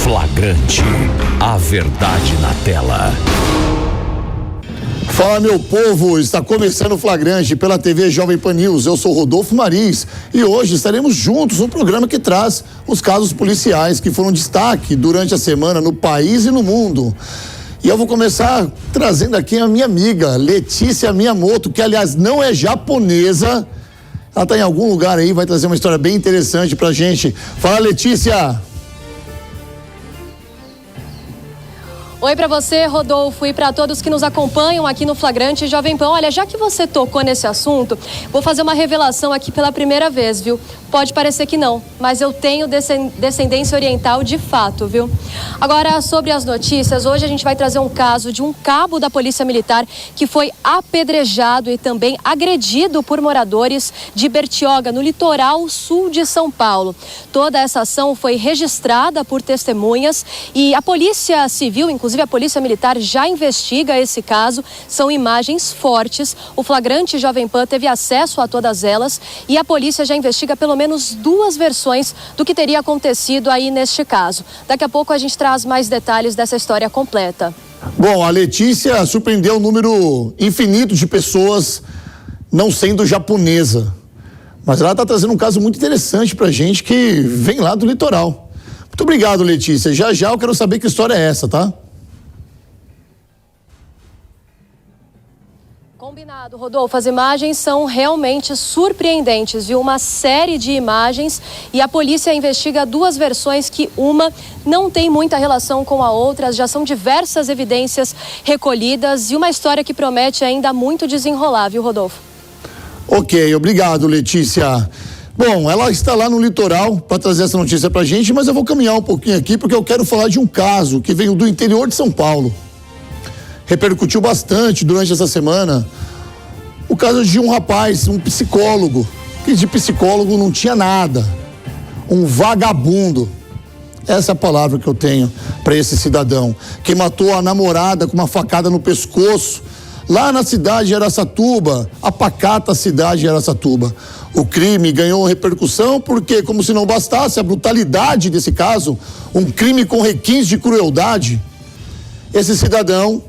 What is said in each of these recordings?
Flagrante, a verdade na tela. Fala, meu povo, está começando o Flagrante pela TV Jovem Pan News. Eu sou Rodolfo Mariz e hoje estaremos juntos no programa que traz os casos policiais que foram destaque durante a semana no país e no mundo. E eu vou começar trazendo aqui a minha amiga Letícia Miyamoto, que aliás não é japonesa. Ela está em algum lugar aí, vai trazer uma história bem interessante pra gente. Fala, Letícia! Oi para você, Rodolfo, e para todos que nos acompanham aqui no Flagrante Jovem Pan. Olha, já que você tocou nesse assunto, vou fazer uma revelação aqui pela primeira vez, viu? Pode parecer que não, mas eu tenho descendência oriental de fato, viu? Agora, sobre as notícias, hoje a gente vai trazer um caso de um cabo da Polícia Militar que foi apedrejado e também agredido por moradores de Bertioga, no litoral sul de São Paulo. Toda essa ação foi registrada por testemunhas e a Polícia Civil, inclusive a Polícia Militar, já investiga esse caso. São imagens fortes. O Flagrante Jovem Pan teve acesso a todas elas e a polícia já investiga pelo menos duas versões do que teria acontecido aí neste caso. Daqui a pouco a gente traz mais detalhes dessa história completa. Bom, a Letícia surpreendeu um número infinito de pessoas não sendo japonesa. Mas ela está trazendo um caso muito interessante pra gente que vem lá do litoral. Muito obrigado, Letícia. Já já eu quero saber que história é essa, tá? Combinado, Rodolfo. As imagens são realmente surpreendentes, viu? Uma série de imagens e a polícia investiga duas versões que uma não tem muita relação com a outra. Já são diversas evidências recolhidas e uma história que promete ainda muito desenrolar, viu, Rodolfo? Ok, obrigado, Letícia. Bom, ela está lá no litoral para trazer essa notícia pra gente, mas eu vou caminhar um pouquinho aqui porque eu quero falar de um caso que veio do interior de São Paulo. Repercutiu bastante durante essa semana o caso de um rapaz, um psicólogo, que de psicólogo não tinha nada. Um vagabundo. Essa é a palavra que eu tenho para esse cidadão, que matou a namorada com uma facada no pescoço, lá na cidade de Araçatuba, a pacata cidade de Araçatuba. O crime ganhou repercussão porque, como se não bastasse a brutalidade desse caso, um crime com requintes de crueldade, esse cidadão,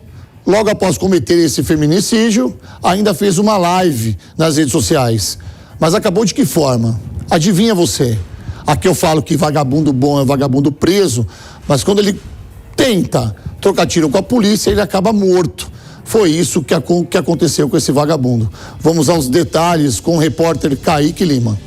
logo após cometer esse feminicídio, ainda fez uma live nas redes sociais. Mas acabou de que forma? Adivinha você? Aqui eu falo que vagabundo bom é vagabundo preso, mas quando ele tenta trocar tiro com a polícia, ele acaba morto. Foi isso que aconteceu com esse vagabundo. Vamos aos detalhes com o repórter Kaique Lima.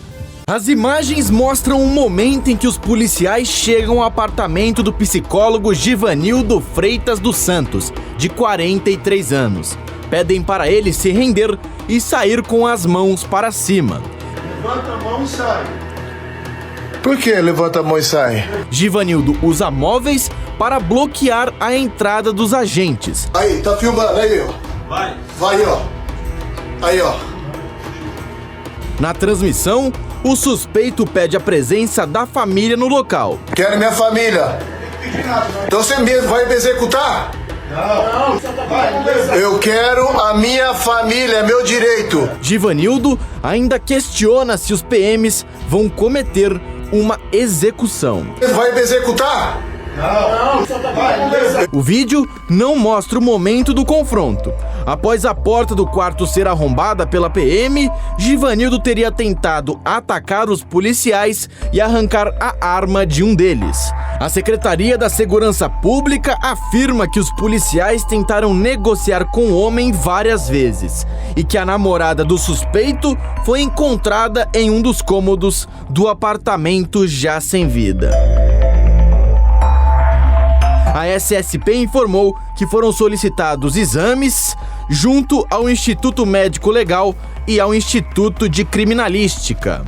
As imagens mostram um momento em que os policiais chegam ao apartamento do psicólogo Givanildo Freitas dos Santos, de 43 anos. Pedem para ele se render e sair com as mãos para cima. Levanta a mão e sai. Por que levanta a mão e sai? Givanildo usa móveis para bloquear a entrada dos agentes. Aí, tá filmando, aí, ó. Vai, ó. Aí, ó. Na transmissão, o suspeito pede a presença da família no local. Quero minha família. Então você mesmo vai me executar? Não. Eu quero a minha família, é meu direito. Givanildo ainda questiona se os PMs vão cometer uma execução. Vai me executar? Não. O vídeo não mostra o momento do confronto. Após a porta do quarto ser arrombada pela PM, Givanildo teria tentado atacar os policiais e arrancar a arma de um deles. A Secretaria da Segurança Pública afirma que os policiais tentaram negociar com o homem várias vezes e que a namorada do suspeito foi encontrada em um dos cômodos do apartamento já sem vida. A SSP informou que foram solicitados exames junto ao Instituto Médico Legal e ao Instituto de Criminalística.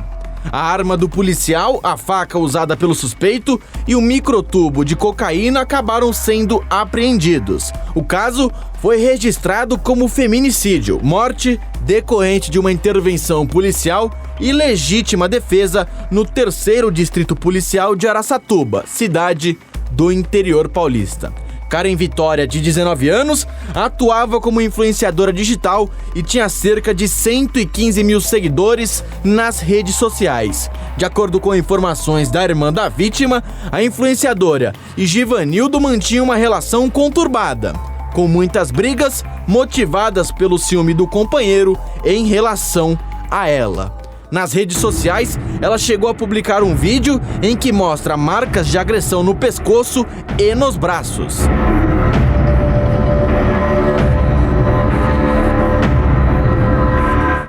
A arma do policial, a faca usada pelo suspeito e o microtubo de cocaína acabaram sendo apreendidos. O caso foi registrado como feminicídio, morte decorrente de uma intervenção policial e legítima defesa no 3º Distrito Policial de Araçatuba, cidade do interior paulista. Karen Vitória, de 19 anos, atuava como influenciadora digital e tinha cerca de 115 mil seguidores nas redes sociais. De acordo com informações da irmã da vítima, a influenciadora e Givanildo mantinham uma relação conturbada, com muitas brigas motivadas pelo ciúme do companheiro em relação a ela. Nas redes sociais, ela chegou a publicar um vídeo em que mostra marcas de agressão no pescoço e nos braços.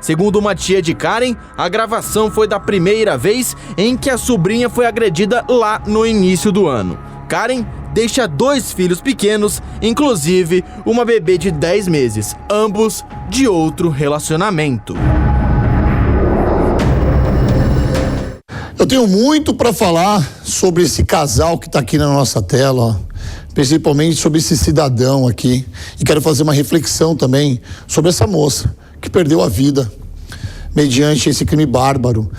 Segundo uma tia de Karen, a gravação foi da primeira vez em que a sobrinha foi agredida lá no início do ano. Karen deixa 2 filhos pequenos, inclusive uma bebê de 10 meses, ambos de outro relacionamento. Eu tenho muito para falar sobre esse casal que está aqui na nossa tela, ó. Principalmente sobre esse cidadão aqui. E quero fazer uma reflexão também sobre essa moça que perdeu a vida mediante esse crime bárbaro.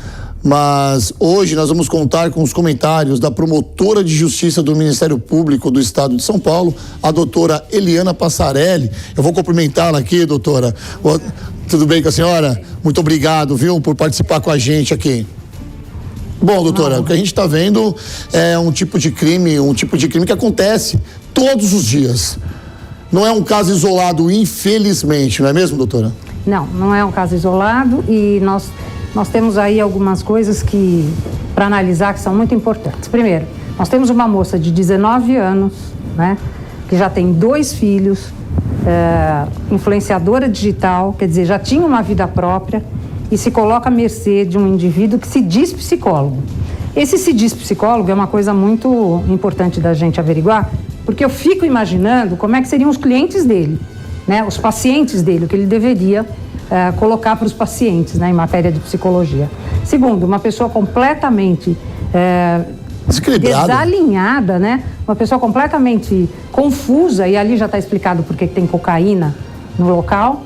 Mas hoje nós vamos contar com os comentários da promotora de justiça do Ministério Público do Estado de São Paulo, a doutora Eliana Passarelli. Eu vou cumprimentá-la aqui, doutora. Tudo bem com a senhora? Muito obrigado, viu, por participar com a gente aqui. Bom, doutora, o que a gente está vendo é um tipo de crime que acontece todos os dias. Não é um caso isolado, infelizmente, não é mesmo, doutora? Não é um caso isolado e nós temos aí algumas coisas para analisar que são muito importantes. Primeiro, nós temos uma moça de 19 anos, né, que já tem 2 filhos, influenciadora digital, quer dizer, já tinha uma vida própria e se coloca à mercê de um indivíduo que se diz psicólogo. Esse se diz psicólogo é uma coisa muito importante da gente averiguar, porque eu fico imaginando como é que seriam os clientes dele, né, os pacientes dele, o que ele deveria colocar para os pacientes, né, em matéria de psicologia. Segundo, uma pessoa completamente desalinhada, né, uma pessoa completamente confusa, e ali já está explicado por que tem cocaína no local.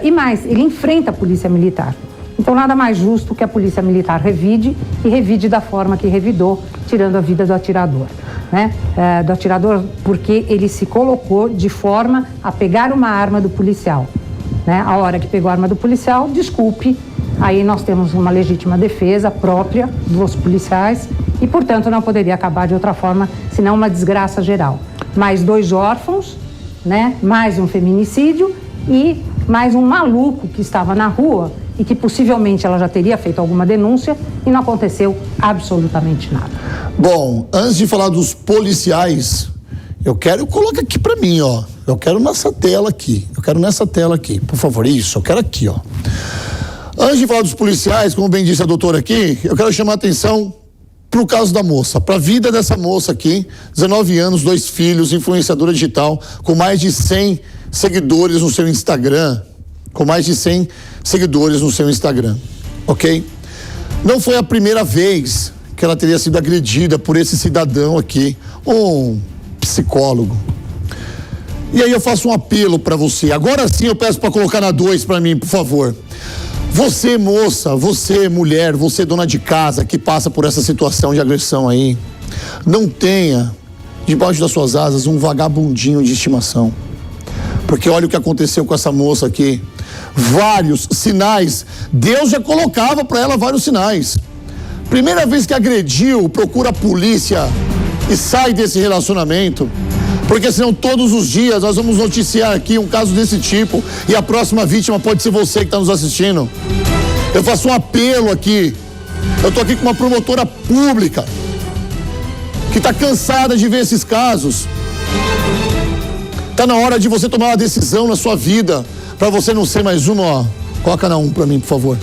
E mais, ele enfrenta a polícia militar. Então, nada mais justo que a polícia militar revide e revide da forma que revidou, tirando a vida do atirador, né? Do atirador, porque ele se colocou de forma a pegar uma arma do policial, né? A hora que pegou a arma do policial, desculpe, aí nós temos uma legítima defesa própria dos policiais e, portanto, não poderia acabar de outra forma, senão uma desgraça geral. Mais 2 órfãos, né? Mais um feminicídio e mais um maluco que estava na rua e que possivelmente ela já teria feito alguma denúncia e não aconteceu absolutamente nada. Bom, antes de falar dos policiais, coloca aqui pra mim, ó. Eu quero nessa tela aqui, por favor, isso, eu quero aqui, ó. Antes de falar dos policiais, como bem disse a doutora aqui, eu quero chamar a atenção pro caso da moça, pra vida dessa moça aqui, 19 anos, 2 filhos, influenciadora digital, com mais de 100 seguidores no seu Instagram, ok? Não foi a primeira vez que ela teria sido agredida por esse cidadão aqui, um psicólogo. E aí eu faço um apelo para você, agora sim eu peço para colocar na 2 para mim, por favor. Você, moça, você, mulher, você, dona de casa, que passa por essa situação de agressão aí, não tenha debaixo das suas asas um vagabundinho de estimação. Porque olha o que aconteceu com essa moça aqui. Vários sinais. Deus já colocava para ela vários sinais. Primeira vez que agrediu, procura a polícia e sai desse relacionamento. Porque senão todos os dias nós vamos noticiar aqui um caso desse tipo e a próxima vítima pode ser você que está nos assistindo. Eu faço um apelo aqui. Eu tô aqui com uma promotora pública que está cansada de ver esses casos. Tá na hora de você tomar uma decisão na sua vida, para você não ser mais uma, ó, coloca na 1 para mim, por favor.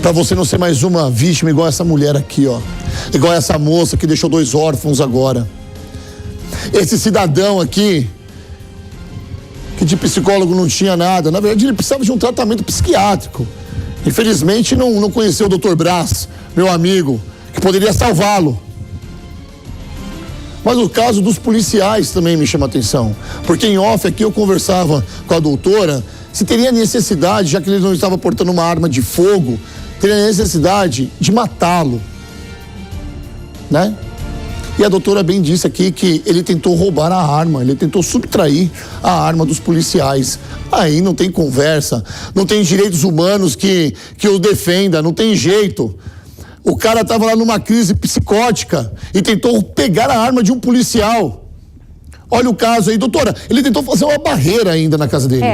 Para você não ser mais uma vítima igual essa mulher aqui, ó. Igual essa moça que deixou 2 órfãos agora. Esse cidadão aqui, que de psicólogo não tinha nada, na verdade ele precisava de um tratamento psiquiátrico. Infelizmente não conheceu o Dr. Brás, meu amigo, que poderia salvá-lo. Mas o caso dos policiais também me chama a atenção, porque em off aqui eu conversava com a doutora se teria necessidade, já que ele não estava portando uma arma de fogo, teria necessidade de matá-lo, né? E a doutora bem disse aqui que ele tentou roubar a arma, ele tentou subtrair a arma dos policiais. Aí não tem conversa, não tem direitos humanos que o defenda, não tem jeito. O cara estava lá numa crise psicótica e tentou pegar a arma de um policial. Olha o caso aí, doutora, ele tentou fazer uma barreira ainda na casa dele.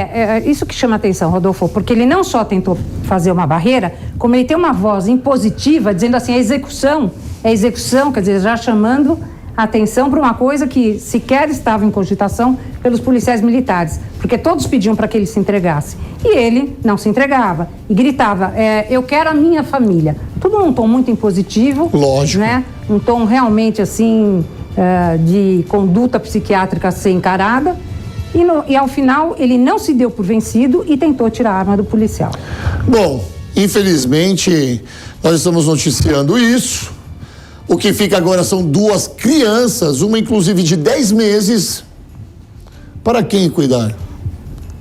Isso que chama atenção, Rodolfo, porque ele não só tentou fazer uma barreira, como ele tem uma voz impositiva, dizendo assim, é execução, quer dizer, já chamando a atenção para uma coisa que sequer estava em cogitação pelos policiais militares, porque todos pediam para que ele se entregasse. E ele não se entregava e gritava, eu quero a minha família. Tudo num tom muito impositivo. Lógico. Né? Um tom realmente assim... de conduta psiquiátrica a ser encarada e ao final ele não se deu por vencido e tentou tirar a arma do policial. Bom, infelizmente nós estamos noticiando isso. O que fica agora são 2 crianças, uma inclusive de 10 meses. Para quem cuidar?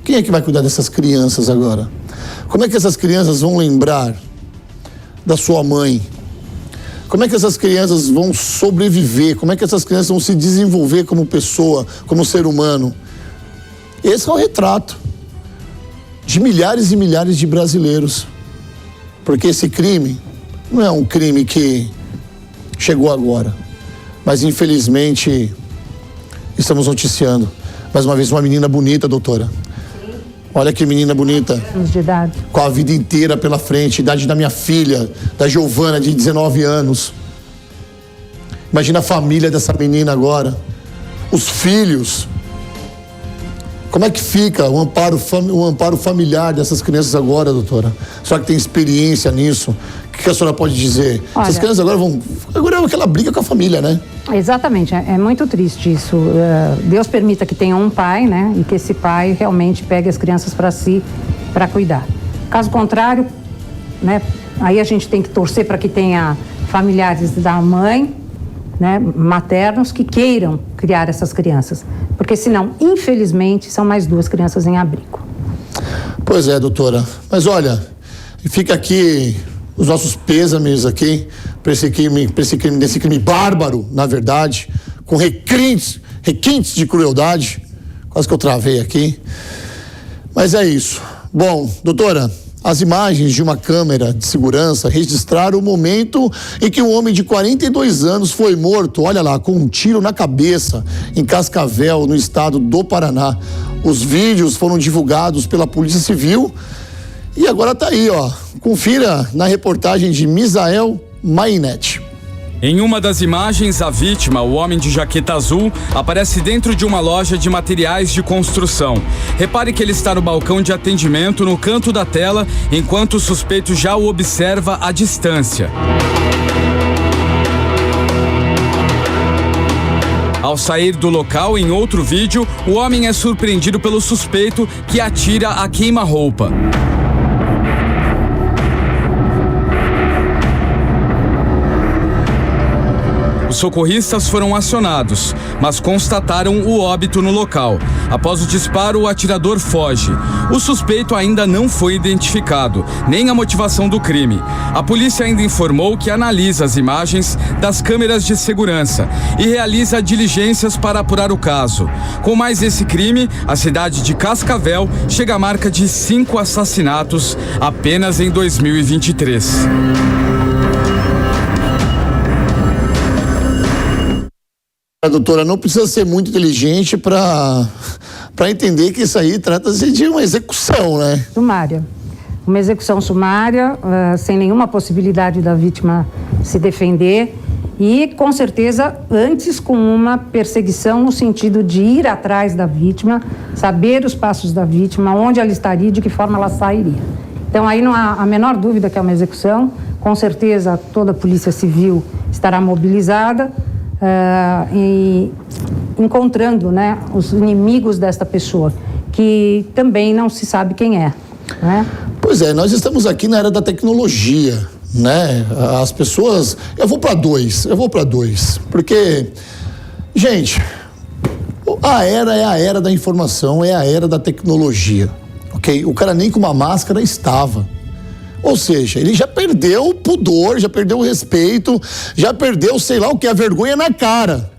Quem é que vai cuidar dessas crianças agora? Como é que essas crianças vão lembrar da sua mãe? Como é que essas crianças vão sobreviver? Como é que essas crianças vão se desenvolver como pessoa, como ser humano? Esse é o retrato de milhares e milhares de brasileiros. Porque esse crime não é um crime que chegou agora. Mas, infelizmente, estamos noticiando. Mais uma vez, uma menina bonita, doutora. Olha que menina bonita. Anos de idade. Com a vida inteira pela frente, idade da minha filha, da Giovana, de 19 anos. Imagina a família dessa menina agora. Os filhos. Como é que fica o amparo familiar dessas crianças agora, doutora? A senhora que tem experiência nisso, o que a senhora pode dizer? Olha, essas crianças agora vão... Agora é aquela briga com a família, né? Exatamente, é muito triste isso. Deus permita que tenha um pai, né? E que esse pai realmente pegue as crianças para si, para cuidar. Caso contrário, né? Aí a gente tem que torcer para que tenha familiares da mãe, né? Maternos que queiram criar essas crianças. Porque senão, infelizmente, são mais 2 crianças em abrigo. Pois é, doutora. Mas olha, fica aqui os nossos pêsames aqui para esse crime bárbaro, na verdade, com requintes de crueldade. Quase que eu travei aqui. Mas é isso. Bom, doutora, as imagens de uma câmera de segurança registraram o momento em que um homem de 42 anos foi morto, olha lá, com um tiro na cabeça, em Cascavel, no estado do Paraná. Os vídeos foram divulgados pela Polícia Civil e agora tá aí, ó. Confira na reportagem de Misael Mainete. Em uma das imagens, a vítima, o homem de jaqueta azul, aparece dentro de uma loja de materiais de construção. Repare que ele está no balcão de atendimento no canto da tela, enquanto o suspeito já o observa à distância. Ao sair do local, em outro vídeo, o homem é surpreendido pelo suspeito que atira a queima-roupa. Os socorristas foram acionados, mas constataram o óbito no local. Após o disparo, o atirador foge. O suspeito ainda não foi identificado, nem a motivação do crime. A polícia ainda informou que analisa as imagens das câmeras de segurança e realiza diligências para apurar o caso. Com mais esse crime, a cidade de Cascavel chega à marca de 5 assassinatos apenas em 2023. Doutora, não precisa ser muito inteligente para entender que isso aí trata-se de uma execução, né? Sumária. Uma execução sumária, sem nenhuma possibilidade da vítima se defender e, com certeza, antes com uma perseguição no sentido de ir atrás da vítima, saber os passos da vítima, onde ela estaria e de que forma ela sairia. Então, aí não há a menor dúvida que é uma execução. Com certeza, toda a Polícia Civil estará mobilizada, e encontrando, né, os inimigos desta pessoa, que também não se sabe quem é, né? Pois é, nós estamos aqui na era da tecnologia, né? As pessoas... Eu vou para dois, porque, gente, a era é a era da informação, é a era da tecnologia, ok? O cara nem com uma máscara estava. Ou seja, ele já perdeu o pudor, já perdeu o respeito, já perdeu, sei lá o que, a vergonha na cara.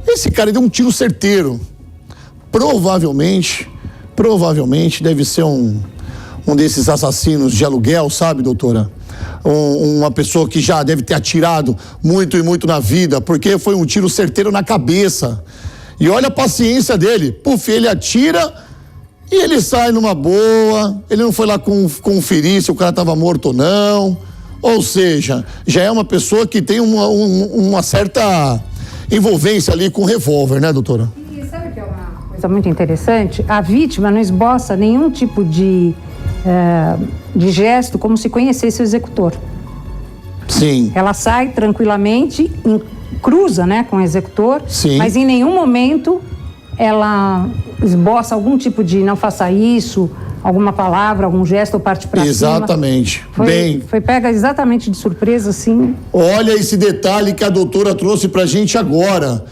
Esse cara deu um tiro certeiro. Provavelmente deve ser um desses assassinos de aluguel, sabe, doutora? Uma pessoa que já deve ter atirado muito e muito na vida, porque foi um tiro certeiro na cabeça. E olha a paciência dele. Puf, ele atira e ele sai numa boa. Ele não foi lá conferir se o cara estava morto ou não. Ou seja, já é uma pessoa que tem uma certa envolvência ali com revólver, né, doutora? E sabe o que é uma coisa muito interessante? A vítima não esboça nenhum tipo de gesto como se conhecesse o executor. Sim. Ela sai tranquilamente, cruza, né, com o executor, sim, mas em nenhum momento ela esboça algum tipo de não faça isso, alguma palavra, algum gesto ou parte para cima. Exatamente. Foi pega exatamente de surpresa, assim. Olha esse detalhe que a doutora trouxe pra gente agora.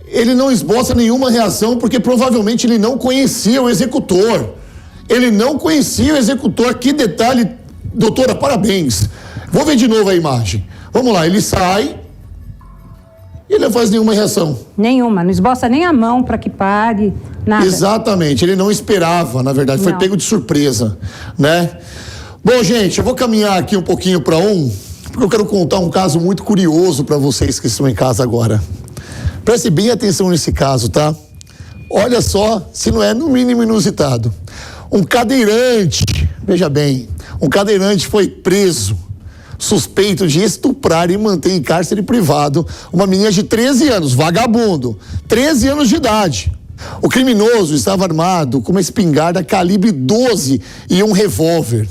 Ele não esboça nenhuma reação porque provavelmente ele não conhecia o executor. Ele não conhecia o executor. Que detalhe, doutora, parabéns. Vou ver de novo a imagem. Vamos lá, ele sai e ele não faz nenhuma reação. Nenhuma, não esboça nem a mão para que pare, nada. Exatamente, ele não esperava, na verdade, foi pego de surpresa, né? Bom, gente, eu vou caminhar aqui um pouquinho para porque eu quero contar um caso muito curioso para vocês que estão em casa agora. Preste bem atenção nesse caso, tá? Olha só se não é no mínimo inusitado. Um cadeirante, veja bem, um cadeirante foi preso, suspeito de estuprar e manter em cárcere privado uma menina de 13 anos, vagabundo, 13 anos de idade. O criminoso estava armado com uma espingarda calibre 12 e um revólver.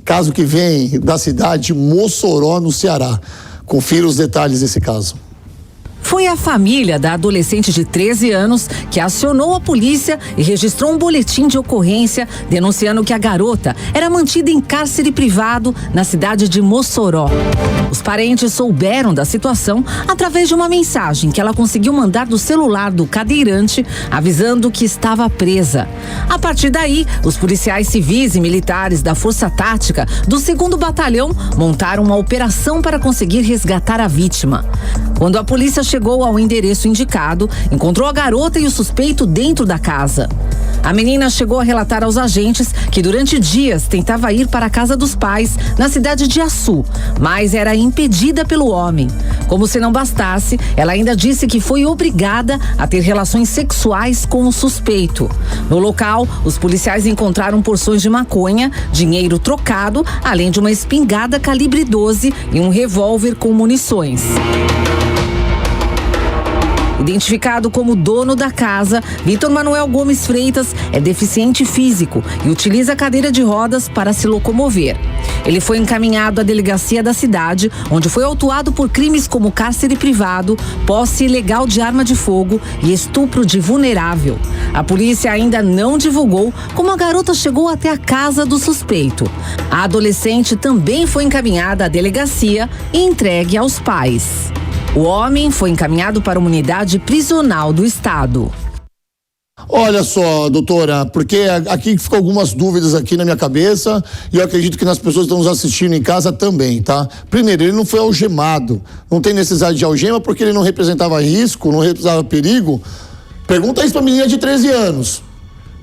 Caso que vem da cidade de Mossoró, no Ceará. Confira os detalhes desse caso. Foi a família da adolescente de 13 anos que acionou a polícia e registrou um boletim de ocorrência denunciando que a garota era mantida em cárcere privado na cidade de Mossoró. Os parentes souberam da situação através de uma mensagem que ela conseguiu mandar do celular do cadeirante, avisando que estava presa. A partir daí, os policiais civis e militares da Força Tática do 2º Batalhão montaram uma operação para conseguir resgatar a vítima. Quando a polícia chegou ao endereço indicado, encontrou a garota e o suspeito dentro da casa. A menina chegou a relatar aos agentes que durante dias tentava ir para a casa dos pais, na cidade de Açu, mas era impedida pelo homem. Como se não bastasse, ela ainda disse que foi obrigada a ter relações sexuais com o suspeito. No local, os policiais encontraram porções de maconha, dinheiro trocado, além de uma espingarda calibre 12 e um revólver com munições. Identificado como dono da casa, Vitor Manuel Gomes Freitas é deficiente físico e utiliza a cadeira de rodas para se locomover. Ele foi encaminhado à delegacia da cidade, onde foi autuado por crimes como cárcere privado, posse ilegal de arma de fogo e estupro de vulnerável. A polícia ainda não divulgou como a garota chegou até a casa do suspeito. A adolescente também foi encaminhada à delegacia e entregue aos pais. O homem foi encaminhado para uma unidade prisional do estado. Olha só, doutora, porque aqui ficam algumas dúvidas aqui na minha cabeça e eu acredito que nas pessoas que estão nos assistindo em casa também, tá? Primeiro, ele não foi algemado, não tem necessidade de algema porque ele não representava risco, não representava perigo. Pergunta isso pra menina de 13 anos.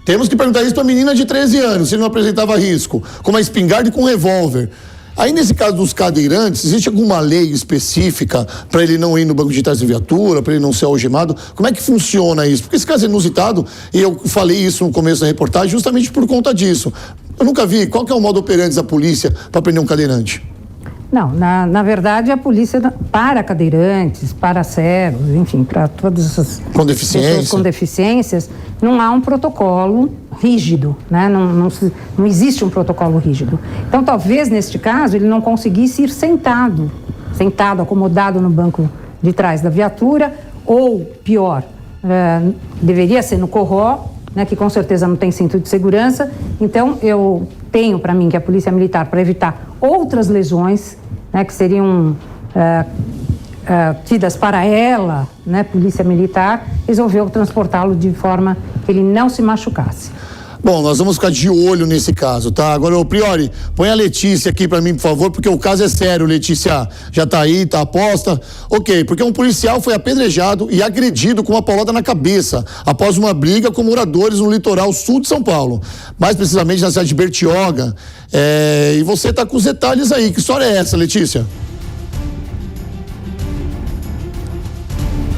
Temos que perguntar isso pra menina de 13 anos, se ele não apresentava risco, com uma espingarda e com um revólver. Aí, nesse caso dos cadeirantes, existe alguma lei específica para ele não ir no banco de trás de viatura, para ele não ser algemado? Como é que funciona isso? Porque esse caso é inusitado e eu falei isso no começo da reportagem justamente por conta disso. Eu nunca vi. Qual que é o modo operandi da polícia para prender um cadeirante? Não, na verdade a polícia para cadeirantes, para cegos, enfim, para todas essas pessoas com deficiências, não há um protocolo rígido, né? Não existe um protocolo rígido. Então, talvez neste caso ele não conseguisse ir sentado, acomodado no banco de trás da viatura, ou pior, deveria ser no corró, né, que com certeza não tem cinto de segurança. Então, eu tenho para mim que a Polícia Militar, para evitar outras lesões, né, que seriam tidas para ela, né, Polícia Militar, resolveu transportá-lo de forma que ele não se machucasse. Bom, nós vamos ficar de olho nesse caso, tá? Agora, ô Priori, põe a Letícia aqui pra mim, por favor, porque o caso é sério, Letícia. Já tá aí, tá aposta. Ok, porque um policial foi apedrejado e agredido com uma paulada na cabeça após uma briga com moradores no litoral sul de São Paulo. Mais precisamente na cidade de Bertioga. E você tá com os detalhes aí. Que história é essa, Letícia?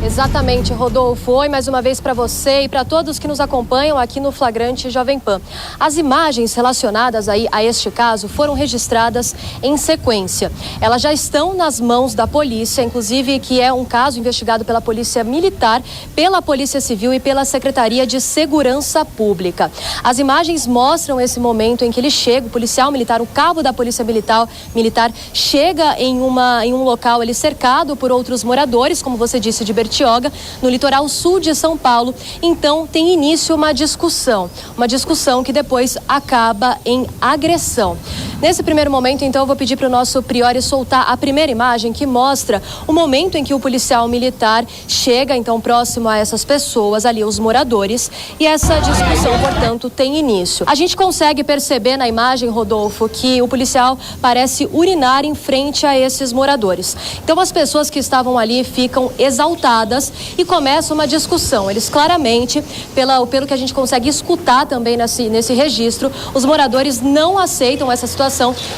Exatamente, Rodolfo. Oi mais uma vez para você e para todos que nos acompanham aqui no Flagrante Jovem Pan. As imagens relacionadas aí a este caso foram registradas em sequência. Elas já estão nas mãos da polícia, inclusive que é um caso investigado pela Polícia Militar, pela Polícia Civil e pela Secretaria de Segurança Pública. As imagens mostram esse momento em que ele chega, o policial militar, o cabo da Polícia Militar chega em um local ali cercado por outros moradores, como você disse, de Bertioga, no litoral sul de São Paulo. Então tem início uma discussão que depois acaba em agressão. Nesse primeiro momento, então, eu vou pedir para o nosso Priori soltar a primeira imagem que mostra o momento em que o policial militar chega, então, próximo a essas pessoas ali, os moradores, e essa discussão, portanto, tem início. A gente consegue perceber na imagem, Rodolfo, que o policial parece urinar em frente a esses moradores. Então, as pessoas que estavam ali ficam exaltadas e começa uma discussão. Eles claramente, pelo que a gente consegue escutar também nesse registro, os moradores não aceitam essa situação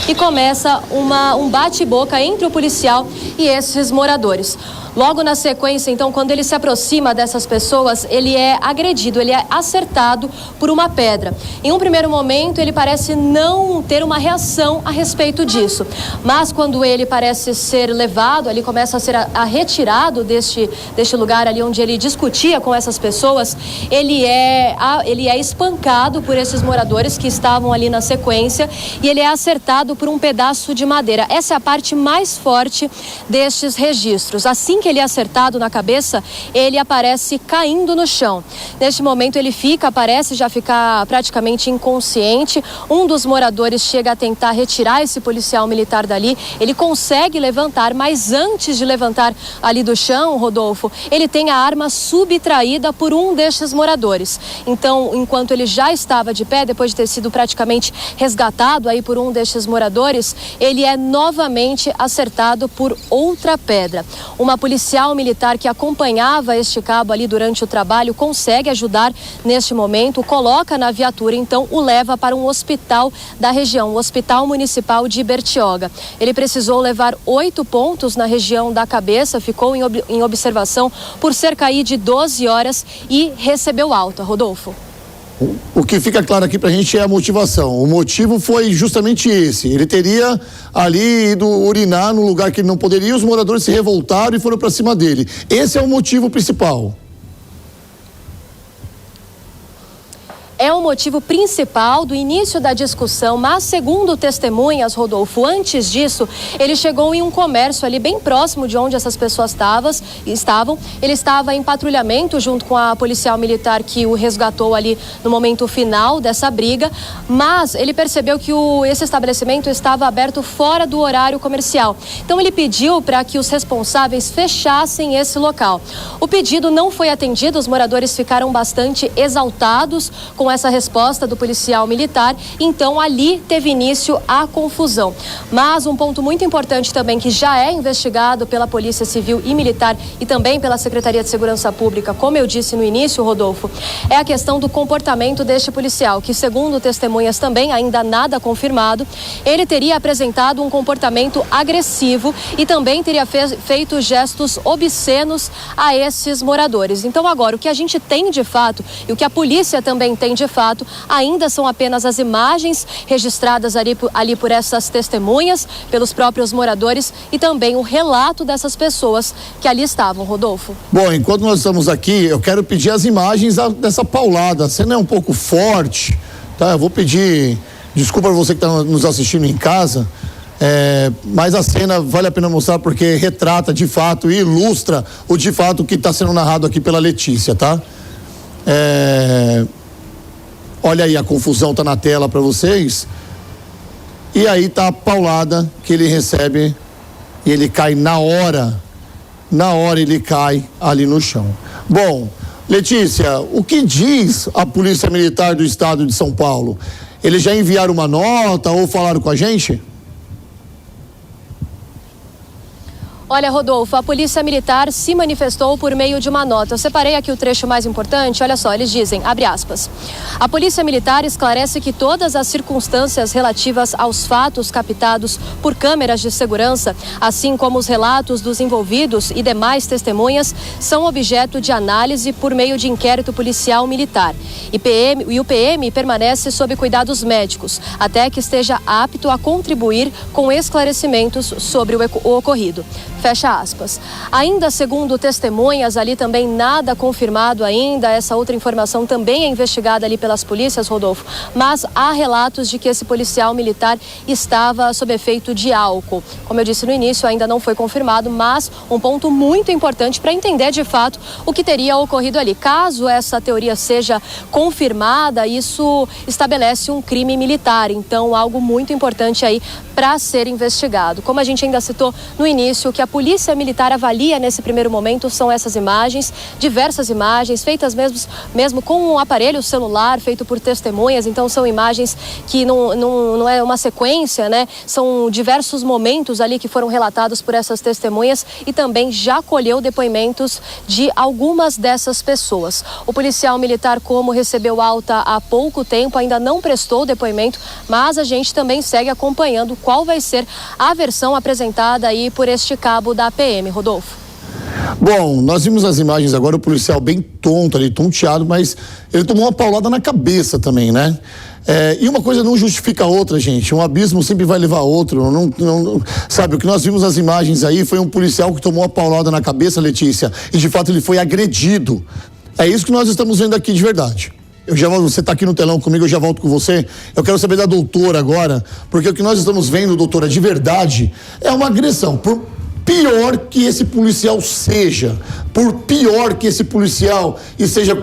e começa um bate-boca entre o policial e esses moradores. Logo na sequência, então, quando ele se aproxima dessas pessoas, ele é agredido, ele é acertado por uma pedra. Em um primeiro momento, ele parece não ter uma reação a respeito disso. Mas quando ele parece ser levado, ele começa a ser retirado deste lugar ali onde ele discutia com essas pessoas, ele é espancado por esses moradores que estavam ali na sequência e ele é acertado por um pedaço de madeira. Essa é a parte mais forte destes registros. Assim que ele é acertado na cabeça, ele aparece caindo no chão. Neste momento ele parece já ficar praticamente inconsciente. Um dos moradores chega a tentar retirar esse policial militar dali. Ele consegue levantar, mas antes de levantar ali do chão, Rodolfo, ele tem a arma subtraída por um destes moradores. Então, enquanto ele já estava de pé, depois de ter sido praticamente resgatado aí por um destes moradores, ele é novamente acertado por outra pedra. Uma policial militar que acompanhava este cabo ali durante o trabalho consegue ajudar neste momento, coloca na viatura, então o leva para um hospital da região, o Hospital Municipal de Bertioga. Ele precisou levar 8 pontos na região da cabeça, ficou em observação por cerca aí de 12 horas e recebeu alta. Rodolfo. O que fica claro aqui pra gente é a motivação. O motivo foi justamente esse. Ele teria ali ido urinar num lugar que ele não poderia, os moradores se revoltaram e foram pra cima dele. Esse é o motivo principal. É o motivo principal do início da discussão, mas segundo testemunhas, Rodolfo, antes disso, ele chegou em um comércio ali bem próximo de onde essas pessoas estavam. Ele estava em patrulhamento junto com a policial militar que o resgatou ali no momento final dessa briga, mas ele percebeu que esse estabelecimento estava aberto fora do horário comercial. Então ele pediu para que os responsáveis fechassem esse local. O pedido não foi atendido, os moradores ficaram bastante exaltados com essa resposta do policial militar, então ali teve início a confusão. Mas um ponto muito importante também, que já é investigado pela Polícia Civil e Militar e também pela Secretaria de Segurança Pública, como eu disse no início, Rodolfo, é a questão do comportamento deste policial, que segundo testemunhas também, ainda nada confirmado, ele teria apresentado um comportamento agressivo e também teria feito gestos obscenos a esses moradores. Então agora, o que a gente tem de fato e o que a polícia também tem de fato, ainda são apenas as imagens registradas ali por essas testemunhas, pelos próprios moradores e também o relato dessas pessoas que ali estavam, Rodolfo. Bom, enquanto nós estamos aqui, eu quero pedir as imagens dessa paulada. A cena é um pouco forte, tá? Eu vou pedir desculpa para você que está nos assistindo em casa, mas a cena vale a pena mostrar porque retrata de fato e ilustra o de fato que está sendo narrado aqui pela Letícia, tá? Olha aí, a confusão tá na tela para vocês. E aí tá a paulada que ele recebe e ele cai na hora ele cai ali no chão. Bom, Letícia, o que diz a Polícia Militar do Estado de São Paulo? Eles já enviaram uma nota ou falaram com a gente? Olha, Rodolfo, a Polícia Militar se manifestou por meio de uma nota. Eu separei aqui o trecho mais importante. Olha só, eles dizem, abre aspas, a Polícia Militar esclarece que todas as circunstâncias relativas aos fatos captados por câmeras de segurança, assim como os relatos dos envolvidos e demais testemunhas, são objeto de análise por meio de inquérito policial militar. E o PM permanece sob cuidados médicos, até que esteja apto a contribuir com esclarecimentos sobre o ocorrido. Fecha aspas. Ainda segundo testemunhas, ali também nada confirmado ainda, essa outra informação também é investigada ali pelas polícias, Rodolfo, mas há relatos de que esse policial militar estava sob efeito de álcool. Como eu disse no início, ainda não foi confirmado, mas um ponto muito importante para entender de fato o que teria ocorrido ali. Caso essa teoria seja confirmada, isso estabelece um crime militar, então algo muito importante aí para ser investigado. Como a gente ainda citou no início, o que a Polícia Militar avalia nesse primeiro momento são essas imagens, diversas imagens feitas mesmo com um aparelho celular feito por testemunhas, então são imagens que não é uma sequência, né? São diversos momentos ali que foram relatados por essas testemunhas e também já colheu depoimentos de algumas dessas pessoas. O policial militar, como recebeu alta há pouco tempo, ainda não prestou depoimento, mas a gente também segue acompanhando qual vai ser a versão apresentada aí por este cabo da PM, Rodolfo. Bom, nós vimos as imagens agora, o policial bem tonto ali, tonteado, mas ele tomou uma paulada na cabeça também, né? E uma coisa não justifica a outra, gente. Um abismo sempre vai levar a outro. Sabe, o que nós vimos nas imagens aí foi um policial que tomou uma paulada na cabeça, Letícia, e de fato ele foi agredido. É isso que nós estamos vendo aqui de verdade. Você está aqui no telão comigo, eu já volto com você. Eu quero saber da doutora agora, porque o que nós estamos vendo, doutora, de verdade, é uma agressão. Por pior que esse policial seja, por pior que esse policial esteja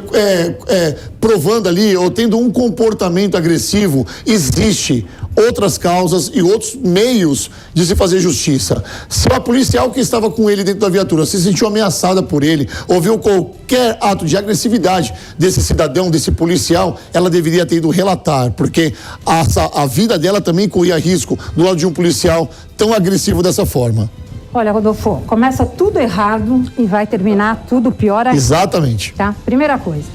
provando ali ou tendo um comportamento agressivo, existe outras causas e outros meios de se fazer justiça. Se a policial que estava com ele dentro da viatura se sentiu ameaçada por ele, ou viu qualquer ato de agressividade desse cidadão, desse policial, ela deveria ter ido relatar, porque a vida dela também corria risco do lado de um policial tão agressivo dessa forma. Olha, Rodolfo, começa tudo errado e vai terminar tudo pior aqui. Exatamente. Tá? Primeira coisa,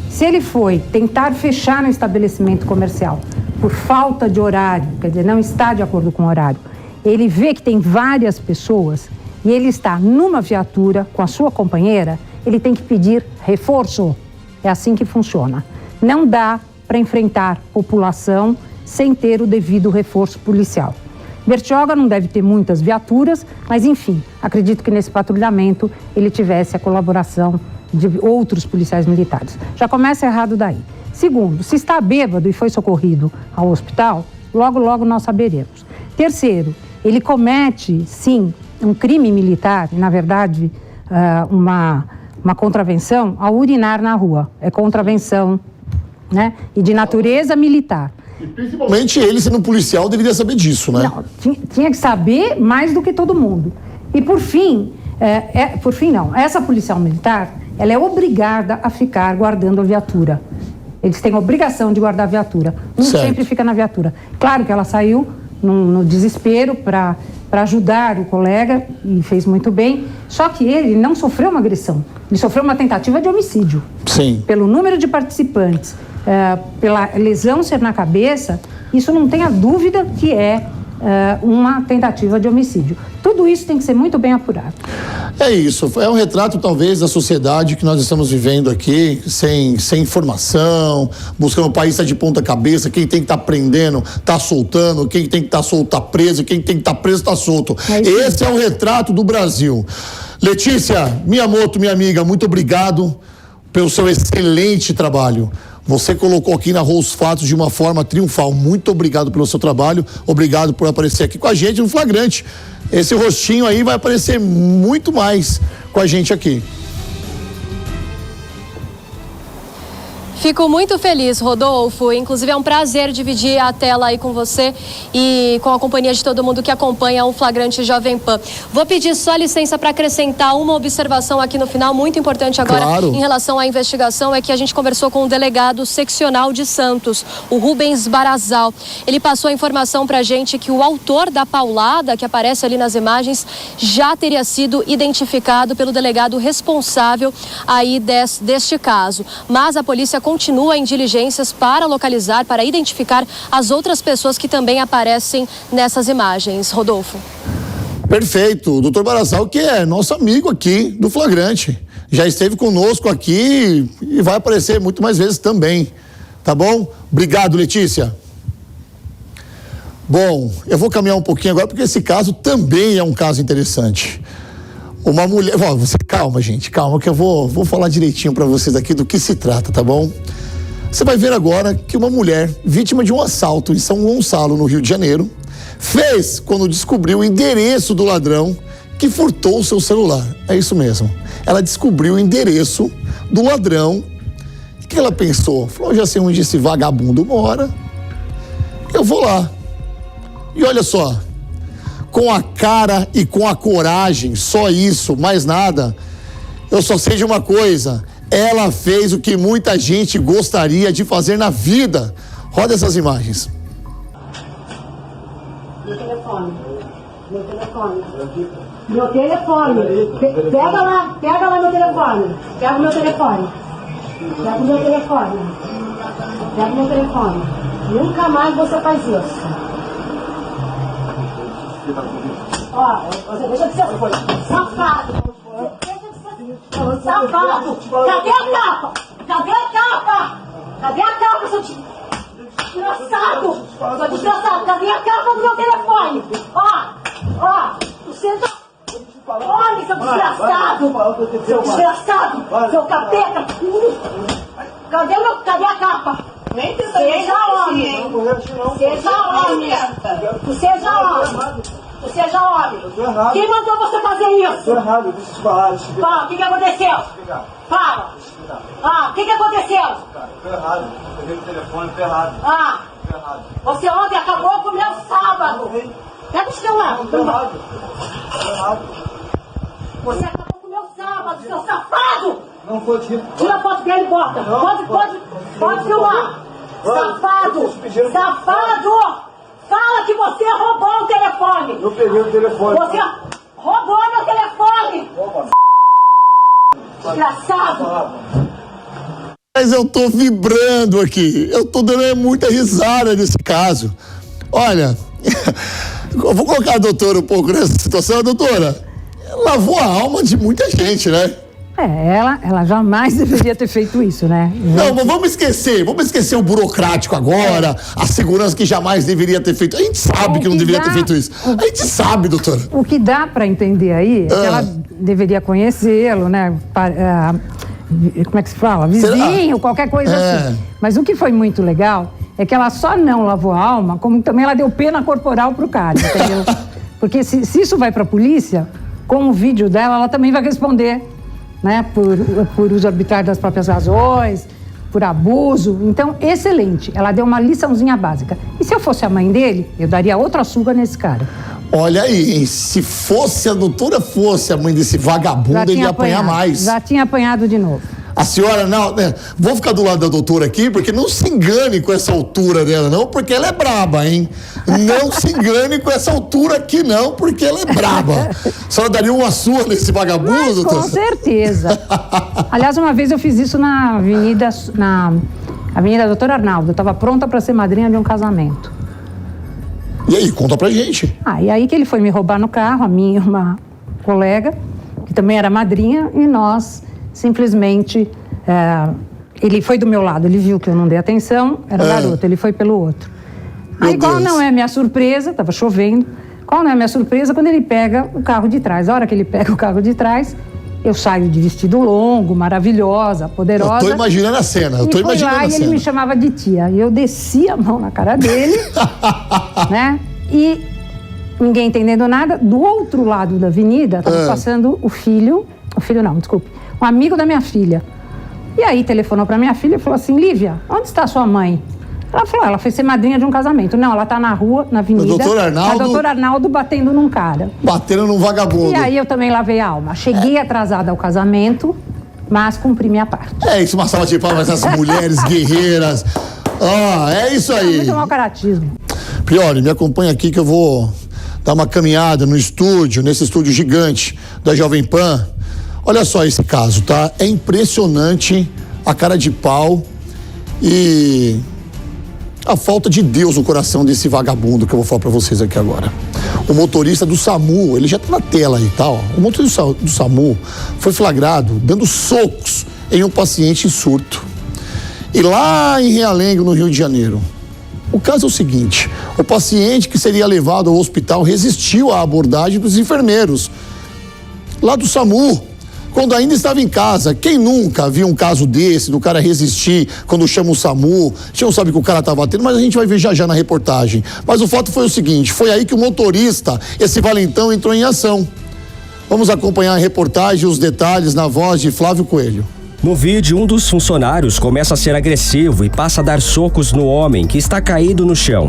se ele foi tentar fechar um estabelecimento comercial por falta de horário, quer dizer, não está de acordo com o horário, ele vê que tem várias pessoas e ele está numa viatura com a sua companheira, ele tem que pedir reforço. É assim que funciona. Não dá para enfrentar população sem ter o devido reforço policial. Bertioga não deve ter muitas viaturas, mas enfim, acredito que nesse patrulhamento ele tivesse a colaboração de outros policiais militares. Já começa errado daí. Segundo, se está bêbado e foi socorrido ao hospital, logo, logo nós saberemos. Terceiro, ele comete, sim, um crime militar, e na verdade uma contravenção ao urinar na rua. É contravenção, né? E de natureza militar. E principalmente ele, sendo um policial, deveria saber disso, né? Não, tinha que saber mais do que todo mundo. E por fim, essa policial militar, ela é obrigada a ficar guardando a viatura. Eles têm a obrigação de guardar a viatura. Não sempre fica na viatura. Claro que ela saiu no desespero para ajudar o colega e fez muito bem. Só que ele não sofreu uma agressão. Ele sofreu uma tentativa de homicídio. Sim. Pelo número de participantes, pela lesão ser na cabeça, isso não tenha dúvida que é uma tentativa de homicídio. Tudo isso tem que ser muito bem apurado. É isso, é um retrato talvez da sociedade que nós estamos vivendo aqui, sem informação, buscando o país tá de ponta cabeça, quem tem que estar prendendo, tá soltando, quem tem que estar solto tá preso, quem tem que estar preso tá solto. Esse é o retrato do Brasil. Letícia Miyamoto, minha amiga, muito obrigado pelo seu excelente trabalho. Você colocou aqui, narrou os fatos de uma forma triunfal. Muito obrigado pelo seu trabalho, obrigado por aparecer aqui com a gente no Flagrante. Esse rostinho aí vai aparecer muito mais com a gente aqui. Fico muito feliz, Rodolfo. Inclusive é um prazer dividir a tela aí com você e com a companhia de todo mundo que acompanha o Flagrante Jovem Pan. Vou pedir só licença para acrescentar uma observação aqui no final, muito importante agora, claro, em relação à investigação, é que a gente conversou com o delegado seccional de Santos, o Rubens Barazal. Ele passou a informação pra gente que o autor da paulada que aparece ali nas imagens já teria sido identificado pelo delegado responsável aí deste caso. Mas a polícia continua em diligências para localizar, para identificar as outras pessoas que também aparecem nessas imagens. Rodolfo. Perfeito. O doutor Barazal, que é nosso amigo aqui do Flagrante. Já esteve conosco aqui e vai aparecer muito mais vezes também. Tá bom? Obrigado, Letícia. Bom, eu vou caminhar um pouquinho agora, porque esse caso também é um caso interessante. Uma mulher... Calma, gente, calma, que eu vou falar direitinho para vocês aqui do que se trata, tá bom? Você vai ver agora que uma mulher, vítima de um assalto em São Gonçalo, no Rio de Janeiro, fez quando descobriu o endereço do ladrão que furtou o seu celular. É isso mesmo. Ela descobriu o endereço do ladrão. O que ela pensou? Falou, já sei onde esse vagabundo mora, eu vou lá. E olha só, com a cara e com a coragem, só isso, mais nada, eu só sei de uma coisa, ela fez o que muita gente gostaria de fazer na vida. Roda essas imagens. Meu telefone. Pega lá meu telefone. Pega o meu telefone. Nunca mais você faz isso. Ó, você deixa de ser safado. Safado. Cadê a capa, seu desgraçado? Seu desgraçado, cadê a capa do meu telefone? Ó, você tá... Olha, seu desgraçado, seu capeta. Cadê a capa? Seja homem. Quem mandou você fazer isso? Estou errado, deixa eu te falar. Fala, o que aconteceu? Fala. O que aconteceu? Estou errado, eu peguei o telefone, estou errado. Você ontem acabou com o meu sábado. Pega o celular. Estou errado. Você acabou com o meu sábado, seu safado. Não foi dito. Tira a foto dele e bota. Pode filmar. Safado. Fala que você roubou o telefone. Eu peguei o telefone. Você roubou meu telefone. Desgraçado. Mas eu tô vibrando aqui. Eu tô dando muita risada nesse caso. Olha, eu vou colocar a doutora um pouco nessa situação. Doutora, lavou a alma de muita gente, né? Ela jamais deveria ter feito isso, né? Não, mas vamos esquecer o burocrático agora, a segurança que jamais deveria ter feito. A gente sabe que não deveria ter feito isso. A gente sabe, doutora. O que dá para entender aí é que ela deveria conhecê-lo, né? Como é que se fala? Vizinho, qualquer coisa assim. Mas o que foi muito legal é que ela só não lavou a alma, como também ela deu pena corporal pro cara, entendeu? Porque se isso vai pra polícia, com o vídeo dela, ela também vai responder, né? Por uso arbitrário das próprias razões, por abuso. Então, excelente. Ela deu uma liçãozinha básica. E se eu fosse a mãe dele, eu daria outra surra nesse cara. Olha aí, se a doutora fosse a mãe desse vagabundo, ele ia apanhar mais. Já tinha apanhado de novo. A senhora, não, né? Vou ficar do lado da doutora aqui, porque não se engane com essa altura dela, não, porque ela é braba, hein? Não se engane com essa altura aqui, não, porque ela é braba. A senhora daria uma surra nesse vagabundo, mas, doutora? Com certeza. Aliás, uma vez eu fiz isso na Avenida Doutor Arnaldo. Eu estava pronta para ser madrinha de um casamento. E aí, conta pra gente. E aí que ele foi me roubar no carro, a minha e uma colega, que também era madrinha, e nós simplesmente... ele foi do meu lado, ele viu que eu não dei atenção, era garoto, ele foi pelo outro. Aí qual não é minha surpresa, estava chovendo, qual não é minha surpresa quando ele pega o carro de trás. A hora que ele pega o carro de trás, eu saio de vestido longo, maravilhosa, poderosa. Eu tô imaginando a cena, E ele me chamava de tia. E eu desci a mão na cara dele, né? E ninguém entendendo nada. Do outro lado da avenida, estava passando um amigo da minha filha. E aí telefonou para minha filha e falou assim, Lívia, onde está sua mãe? Ela falou, ela foi ser madrinha de um casamento. Não, ela tá na rua, na avenida. O doutor Arnaldo... A doutora Arnaldo batendo num cara. Batendo num vagabundo. E aí eu também lavei a alma. Cheguei atrasada ao casamento, mas cumpri minha parte. É isso, uma salva de palmas, essas mulheres guerreiras. É isso aí. Muito mau caratismo. Priori, me acompanha aqui que eu vou dar uma caminhada no estúdio, nesse estúdio gigante da Jovem Pan. Olha só esse caso, tá? É impressionante a cara de pau e a falta de Deus no coração desse vagabundo que eu vou falar pra vocês aqui agora. O motorista do SAMU, ele já tá na tela aí, tá? Ó. O motorista do SAMU foi flagrado dando socos em um paciente em surto. E lá em Realengo, no Rio de Janeiro. O caso é o seguinte, o paciente que seria levado ao hospital resistiu à abordagem dos enfermeiros lá do SAMU, quando ainda estava em casa. Quem nunca viu um caso desse, do cara resistir quando chama o SAMU? A gente não sabe que o cara estava tendo, mas a gente vai ver já na reportagem. Mas o fato foi o seguinte, foi aí que o motorista, esse valentão, entrou em ação. Vamos acompanhar a reportagem e os detalhes na voz de Flávio Coelho. No vídeo, um dos funcionários começa a ser agressivo e passa a dar socos no homem que está caído no chão.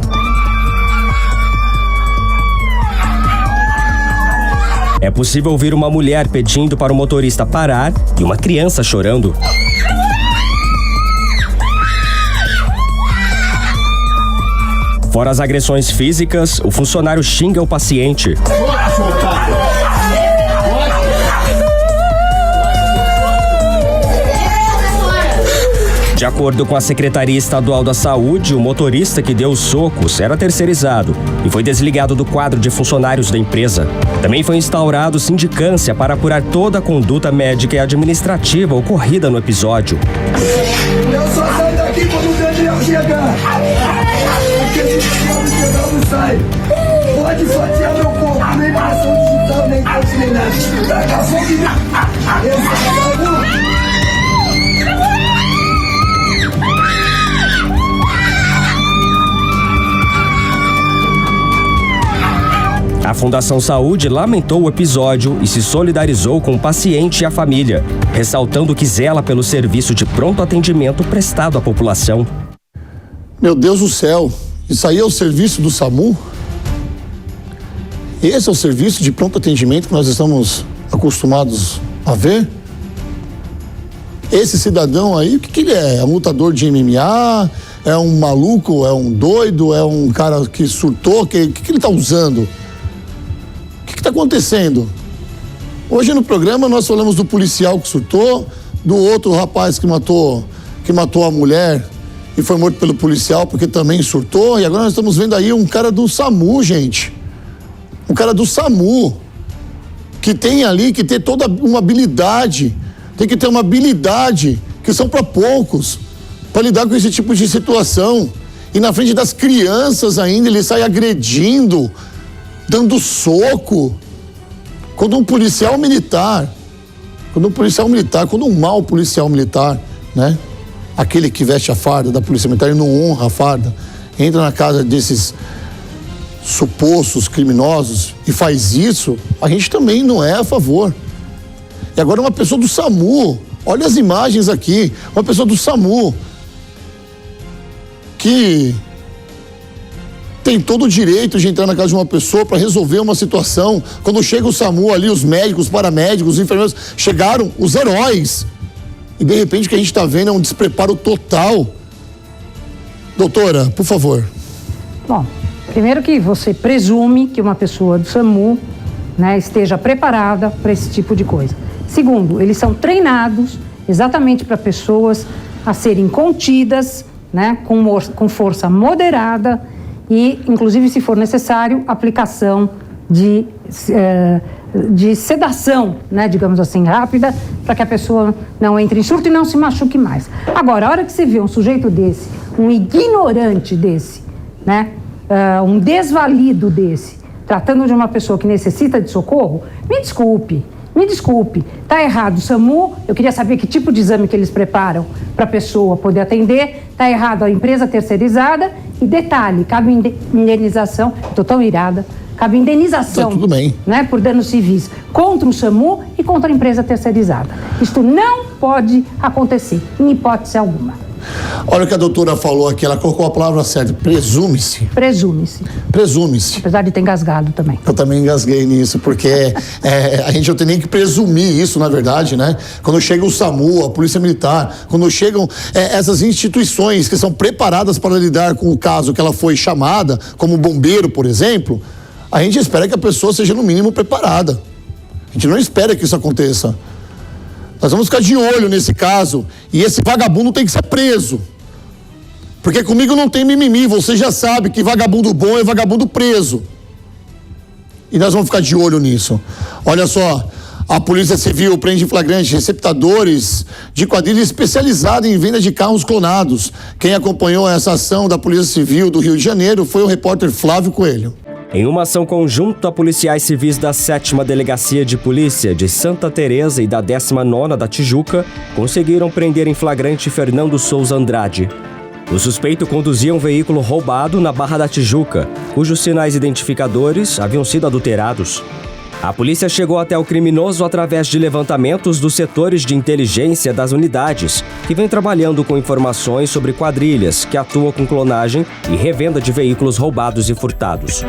É possível ouvir uma mulher pedindo para o motorista parar e uma criança chorando. Fora as agressões físicas, o funcionário xinga o paciente. De acordo com a Secretaria Estadual da Saúde, o motorista que deu os socos era terceirizado e foi desligado do quadro de funcionários da empresa. Também foi instaurado sindicância para apurar toda a conduta médica e administrativa ocorrida no episódio. Eu só saio daqui quando o Daniel chegar. Porque se chegar, não sai. Pode fatiar meu corpo, nem impressão digital, nem coisa, nem nada. Daqui a pouco, esse vagabundo. A Fundação Saúde lamentou o episódio e se solidarizou com o paciente e a família, ressaltando que zela pelo serviço de pronto atendimento prestado à população. Meu Deus do céu, isso aí é o serviço do SAMU? Esse é o serviço de pronto atendimento que nós estamos acostumados a ver? Esse cidadão aí, o que ele é? É um lutador de MMA? É um maluco? É um doido? É um cara que surtou? O que ele tá usando? O que está acontecendo? Hoje no programa nós falamos do policial que surtou, do outro rapaz que matou a mulher e foi morto pelo policial porque também surtou, e agora nós estamos vendo aí um cara do SAMU, gente. Um cara do SAMU que tem ali que ter toda uma habilidade, tem que ter uma habilidade que são para poucos, para lidar com esse tipo de situação. E na frente das crianças ainda ele sai agredindo, dando soco. Quando um mau policial militar, né? Aquele que veste a farda da polícia militar e não honra a farda, entra na casa desses supostos criminosos e faz isso, a gente também não é a favor. E agora uma pessoa do SAMU, olha as imagens aqui, uma pessoa do SAMU que tem todo o direito de entrar na casa de uma pessoa para resolver uma situação. Quando chega o SAMU ali, os médicos, os paramédicos, os enfermeiros, chegaram os heróis. E de repente o que a gente está vendo é um despreparo total. Doutora, por favor. Bom, primeiro que você presume que uma pessoa do SAMU, né, esteja preparada para esse tipo de coisa. Segundo, eles são treinados exatamente para pessoas a serem contidas, né, com força moderada e, inclusive, se for necessário, aplicação de sedação, né, digamos assim, rápida, para que a pessoa não entre em surto e não se machuque mais. Agora, a hora que você vê um sujeito desse, um ignorante desse, né, um desvalido desse, tratando de uma pessoa que necessita de socorro, me desculpe, tá errado o SAMU, eu queria saber que tipo de exame que eles preparam para a pessoa poder atender, tá errado a empresa terceirizada e detalhe, cabe indenização, estou tão irada, cabe indenização, Tá tudo bem, né, por danos civis contra o SAMU e contra a empresa terceirizada. Isto não pode acontecer, em hipótese alguma. Olha o que a doutora falou aqui, ela colocou a palavra certa, presume-se. Presume-se. Presume-se. Apesar de ter engasgado também. Eu também engasguei nisso, porque a gente não tem nem que presumir isso, na verdade, né? Quando chega o SAMU, a Polícia Militar, quando chegam essas instituições que são preparadas para lidar com o caso que ela foi chamada, como bombeiro, por exemplo, a gente espera que a pessoa seja no mínimo preparada. A gente não espera que isso aconteça. Nós vamos ficar de olho nesse caso e esse vagabundo tem que ser preso. Porque comigo não tem mimimi, você já sabe que vagabundo bom é vagabundo preso. E nós vamos ficar de olho nisso. Olha só, a Polícia Civil prende em flagrante receptadores de quadrilha especializada em venda de carros clonados. Quem acompanhou essa ação da Polícia Civil do Rio de Janeiro foi o repórter Flávio Coelho. Em uma ação conjunta, policiais civis da 7ª Delegacia de Polícia de Santa Teresa e da 19ª da Tijuca conseguiram prender em flagrante Fernando Souza Andrade. O suspeito conduzia um veículo roubado na Barra da Tijuca, cujos sinais identificadores haviam sido adulterados. A polícia chegou até o criminoso através de levantamentos dos setores de inteligência das unidades, que vem trabalhando com informações sobre quadrilhas que atuam com clonagem e revenda de veículos roubados e furtados.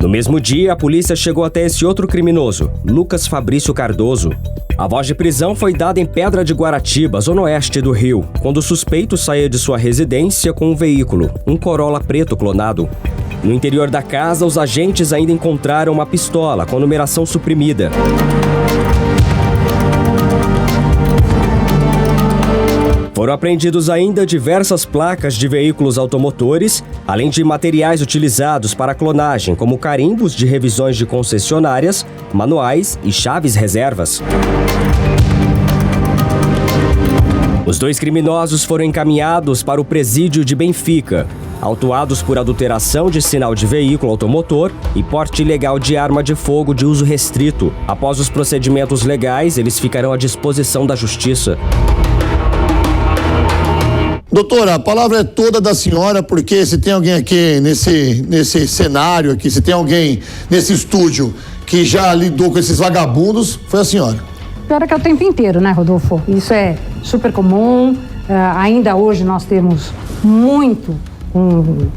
No mesmo dia, a polícia chegou até esse outro criminoso, Lucas Fabrício Cardoso. A voz de prisão foi dada em Pedra de Guaratiba, zona oeste do Rio, quando o suspeito saía de sua residência com um veículo, um Corolla preto clonado. No interior da casa, os agentes ainda encontraram uma pistola com numeração suprimida. Foram apreendidos ainda diversas placas de veículos automotores, além de materiais utilizados para clonagem, como carimbos de revisões de concessionárias, manuais e chaves reservas. Os dois criminosos foram encaminhados para o presídio de Benfica, autuados por adulteração de sinal de veículo automotor e porte ilegal de arma de fogo de uso restrito. Após os procedimentos legais, eles ficarão à disposição da Justiça. Doutora, a palavra é toda da senhora, porque se tem alguém aqui nesse cenário aqui, se tem alguém nesse estúdio que já lidou com esses vagabundos, foi a senhora. Pior é que é o tempo inteiro, né, Rodolfo? Isso é super comum. Ainda hoje nós temos muito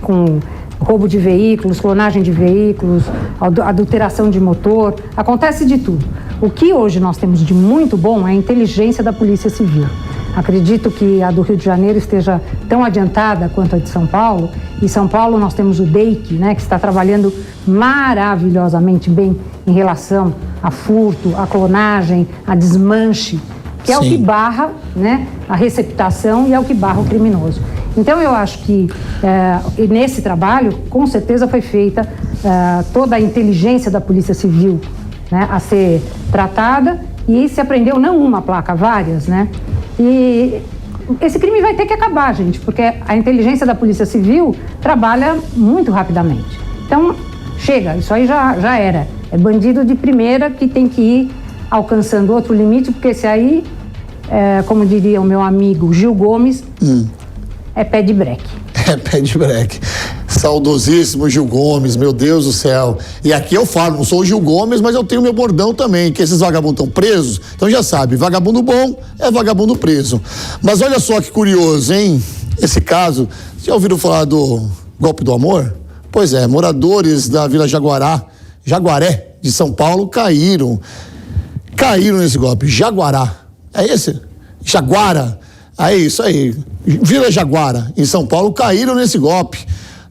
com roubo de veículos, clonagem de veículos, adulteração de motor. Acontece de tudo. O que hoje nós temos de muito bom é a inteligência da Polícia Civil. Acredito que a do Rio de Janeiro esteja tão adiantada quanto a de São Paulo. Em São Paulo nós temos o DEIC, né, que está trabalhando maravilhosamente bem em relação a furto, a clonagem, a desmanche, que é o que barra, né, a receptação e é o que barra o criminoso. Então eu acho que nesse trabalho, com certeza foi feita toda a inteligência da Polícia Civil, né, a ser tratada, e se aprendeu não uma placa, várias, né? E esse crime vai ter que acabar, gente, porque a inteligência da Polícia Civil trabalha muito rapidamente. Então, chega, isso aí já era. É bandido de primeira que tem que ir alcançando outro limite, porque esse aí, como diria o meu amigo Gil Gomes, é pé de breque. É pé de breque. Saudosíssimo Gil Gomes, meu Deus do céu. E aqui eu falo, não sou o Gil Gomes, mas eu tenho meu bordão também, que esses vagabundos estão presos, então já sabe, vagabundo bom é vagabundo preso. Mas olha só que curioso, hein? Esse caso, já ouviram falar do golpe do amor? Pois é, moradores da Vila Jaguaré, de São Paulo, caíram nesse golpe. Jaguará, é esse? Jaguara, é isso aí. Vila Jaguara, em São Paulo, caíram nesse golpe.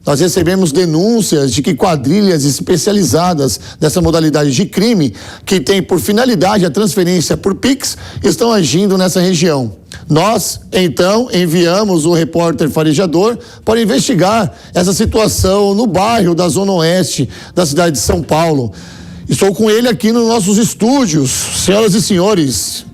Nós recebemos denúncias de que quadrilhas especializadas dessa modalidade de crime, que tem por finalidade a transferência por Pix, estão agindo nessa região. Nós, então, enviamos o repórter farejador para investigar essa situação no bairro da Zona Oeste da cidade de São Paulo. Estou com ele aqui nos nossos estúdios. Senhoras e senhores,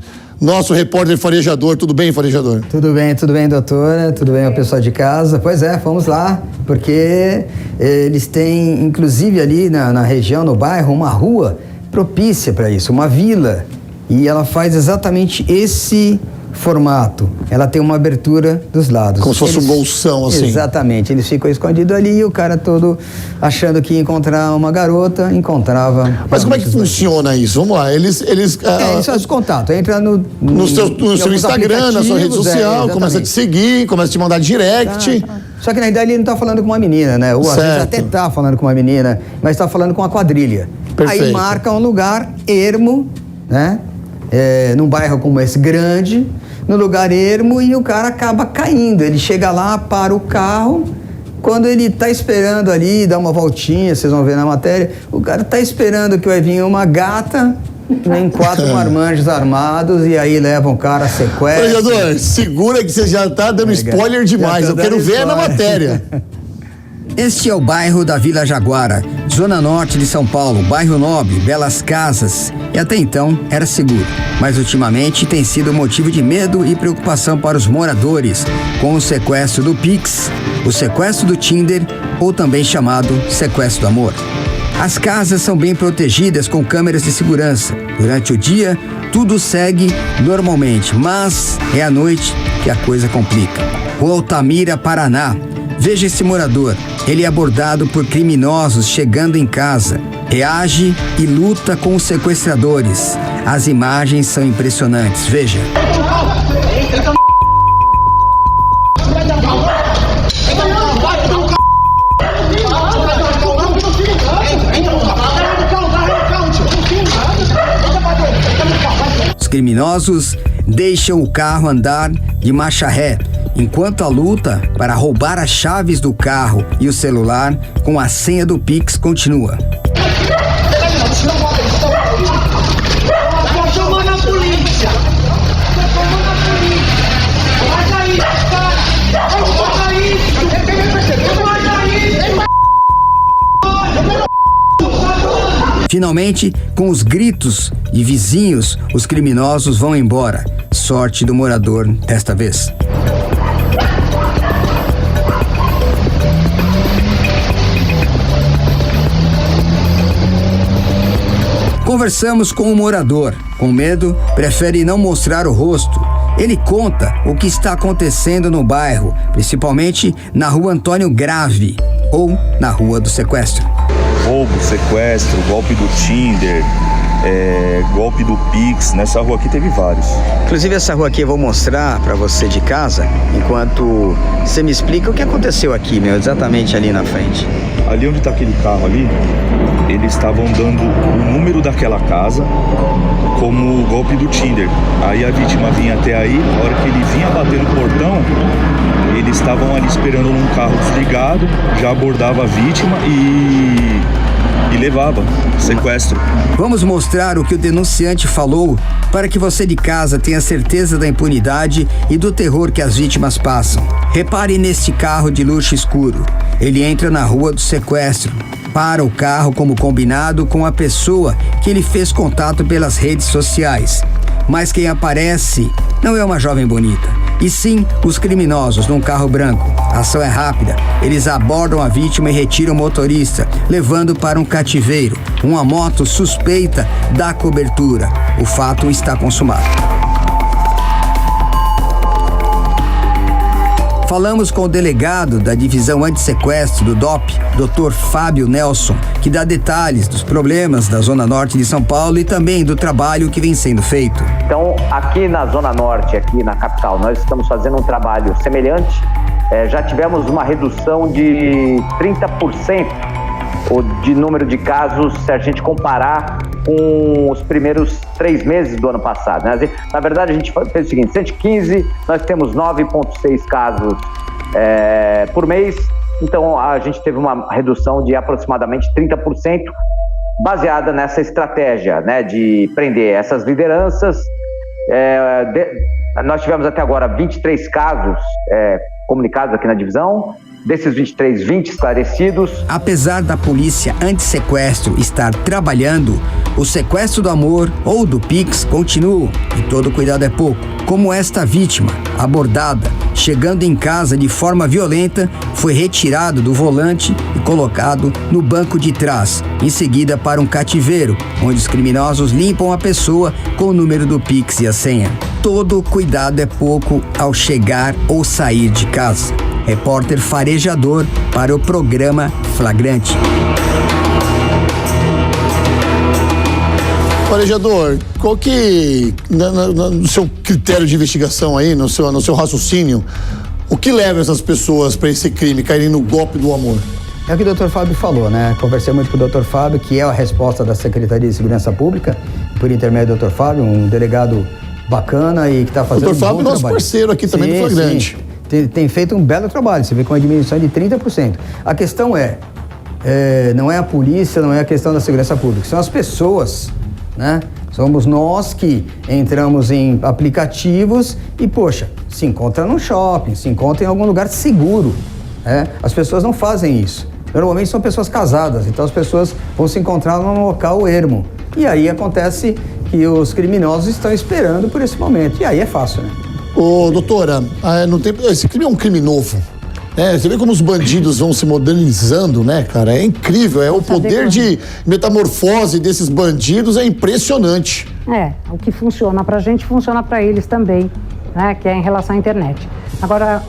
nosso repórter farejador. Tudo bem, farejador? Tudo bem, doutora. Tudo bem, o pessoal de casa. Pois é, fomos lá, porque eles têm, inclusive ali na região, no bairro, uma rua propícia para isso, uma vila. E ela faz exatamente esse formato. Ela tem uma abertura dos lados. Como se fosse um bolsão, assim. Exatamente. Eles ficam escondidos ali e o cara todo achando que ia encontrar uma garota, encontrava... Mas como é que funciona isso? Vamos lá, eles fazem os contatos. Entra no seu Instagram, na sua rede social, começa a te seguir, começa a te mandar direct. Só que na verdade ele não tá falando com uma menina, né? Ou às vezes até tá falando com uma menina, mas tá falando com uma quadrilha. Perfeito. Aí marca um lugar ermo, né? Num bairro como esse grande, no lugar ermo, e o cara acaba caindo. Ele chega lá, para o carro, quando ele tá esperando ali, dá uma voltinha, vocês vão ver na matéria, o cara tá esperando que vai vir uma gata, vem 4 marmanjos armados e aí levam o cara a sequestro. Vereador, segura que você já tá dando spoiler demais, eu quero ver na matéria. Este é o bairro da Vila Jaguara, zona norte de São Paulo, bairro nobre, belas casas, e até então era seguro. Mas ultimamente tem sido motivo de medo e preocupação para os moradores, com o sequestro do Pix, o sequestro do Tinder ou também chamado sequestro do amor. As casas são bem protegidas com câmeras de segurança. Durante o dia, tudo segue normalmente, mas é à noite que a coisa complica. Rua Altamira, Paraná. Veja esse morador. Ele é abordado por criminosos chegando em casa. Reage e luta com os sequestradores. As imagens são impressionantes. Veja. Os criminosos deixam o carro andar de marcha ré, enquanto a luta para roubar as chaves do carro e o celular com a senha do Pix continua. Finalmente, com os gritos de vizinhos, os criminosos vão embora. Sorte do morador desta vez. Conversamos com o morador. Com medo, prefere não mostrar o rosto. Ele conta o que está acontecendo no bairro, principalmente na Rua Antônio Grave ou na Rua do Sequestro. Roubo, sequestro, golpe do Tinder, golpe do Pix. Nessa rua aqui teve vários. Inclusive essa rua aqui eu vou mostrar pra você de casa, enquanto você me explica o que aconteceu aqui, exatamente ali na frente. Ali onde tá aquele carro ali, eles estavam dando o número daquela casa como o golpe do Tinder. Aí a vítima vinha até aí, na hora que ele vinha bater no portão, eles estavam ali esperando num carro desligado, já abordava a vítima e levava, sequestro. Vamos mostrar o que o denunciante falou para que você de casa tenha certeza da impunidade e do terror que as vítimas passam. Repare neste carro de luxo escuro. Ele entra na Rua do Sequestro. Para o carro como combinado com a pessoa que ele fez contato pelas redes sociais. Mas quem aparece não é uma jovem bonita, e sim os criminosos num carro branco. A ação é rápida. Eles abordam a vítima e retiram o motorista, levando para um cativeiro. Uma moto suspeita da cobertura. O fato está consumado. Falamos com o delegado da Divisão Antissequestro do DOP, Dr. Fábio Nelson, que dá detalhes dos problemas da Zona Norte de São Paulo e também do trabalho que vem sendo feito. Então, aqui na Zona Norte, aqui na capital, nós estamos fazendo um trabalho semelhante. Já tivemos uma redução de 30% de número de casos se a gente comparar com os primeiros 3 meses do ano passado, né? Na verdade, a gente fez o seguinte: 115, nós temos 9,6 casos por mês, então a gente teve uma redução de aproximadamente 30%, baseada nessa estratégia, né, de prender essas lideranças. Nós tivemos até agora 23 casos comunicados aqui na divisão. Desses 23, 20 esclarecidos. Apesar da polícia antissequestro estar trabalhando, o sequestro do amor ou do Pix continua e todo cuidado é pouco. Como esta vítima, abordada, chegando em casa de forma violenta, foi retirado do volante e colocado no banco de trás, em seguida para um cativeiro, onde os criminosos limpam a pessoa com o número do Pix e a senha. todo cuidado é pouco ao chegar ou sair de casa. Repórter farejador para o programa Flagrante. Farejador, qual que, no seu critério de investigação aí, no seu raciocínio, o que leva essas pessoas para esse crime, caírem no golpe do amor? É o que o Dr. Fábio falou, né? Conversei muito com o Dr. Fábio, que é a resposta da Secretaria de Segurança Pública, por intermédio do Dr. Fábio, um delegado bacana e que está fazendo um bom trabalho. O Dr. Fábio é nosso parceiro aqui também do Flagrante. Tem feito um belo trabalho, você vê com uma diminuição de 30%. A questão não é a polícia, não é a questão da segurança pública, são as pessoas, né? Somos nós que entramos em aplicativos e, poxa, se encontra no shopping, se encontra em algum lugar seguro, né? As pessoas não fazem isso. Normalmente são pessoas casadas, então as pessoas vão se encontrar num local ermo. E aí acontece que os criminosos estão esperando por esse momento. E aí é fácil, né? Ô, doutora, esse crime é um crime novo. Você vê como os bandidos vão se modernizando, né, cara? É incrível, o poder de metamorfose desses bandidos é impressionante. O que funciona pra gente, funciona pra eles também, né, que é em relação à internet. Agora,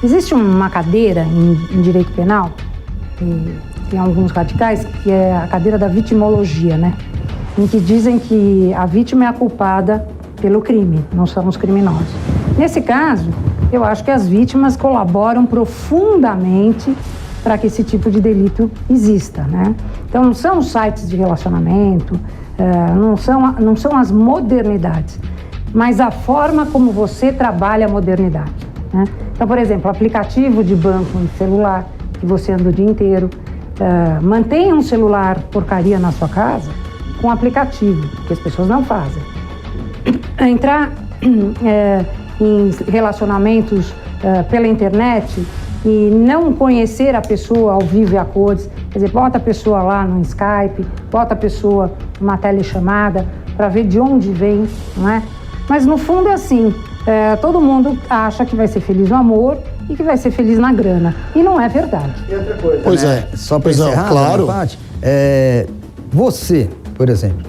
existe uma cadeira em direito penal, tem alguns radicais, que é a cadeira da vitimologia, né? Em que dizem que a vítima é a culpada pelo crime, não são os criminosos. Nesse caso, eu acho que as vítimas colaboram profundamente para que esse tipo de delito exista, né? Então, não são os sites de relacionamento, não são as modernidades, mas a forma como você trabalha a modernidade, né? Então, por exemplo, aplicativo de banco no celular, que você anda o dia inteiro, mantenha um celular porcaria na sua casa com aplicativo, que as pessoas não fazem. Entrar em relacionamentos pela internet e não conhecer a pessoa ao vivo e a cores, quer dizer, bota a pessoa lá no Skype, bota a pessoa numa telechamada para ver de onde vem, não é? Mas no fundo é assim, todo mundo acha que vai ser feliz no amor e que vai ser feliz na grana, e não é verdade. E outra coisa, pois né? Só para encerrar, claro. Parte, você, por exemplo,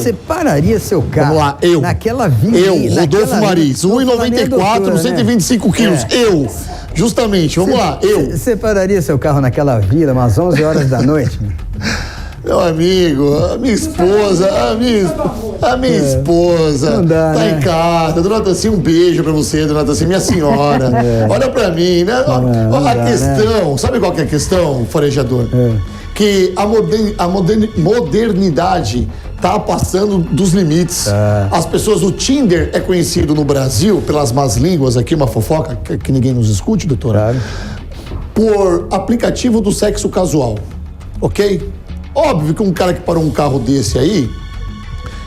separaria seu carro. Vamos lá, naquela via. Rodolfo Mariz, 1,94, 125 quilos. Justamente, vamos lá, Separaria seu carro naquela vila, umas 11 horas da noite? Meu amigo, a minha esposa, não dá, tá em casa. Dona Taci, um beijo pra você, Dona Taci, minha senhora. Olha pra mim, né? Questão, sabe qual que é a questão, farejador? Que a modernidade tá passando dos limites. As pessoas, o Tinder é conhecido no Brasil, pelas más línguas aqui, uma fofoca, que ninguém nos escute, doutora, por aplicativo do sexo casual, ok? Óbvio que um cara que parou um carro desse aí,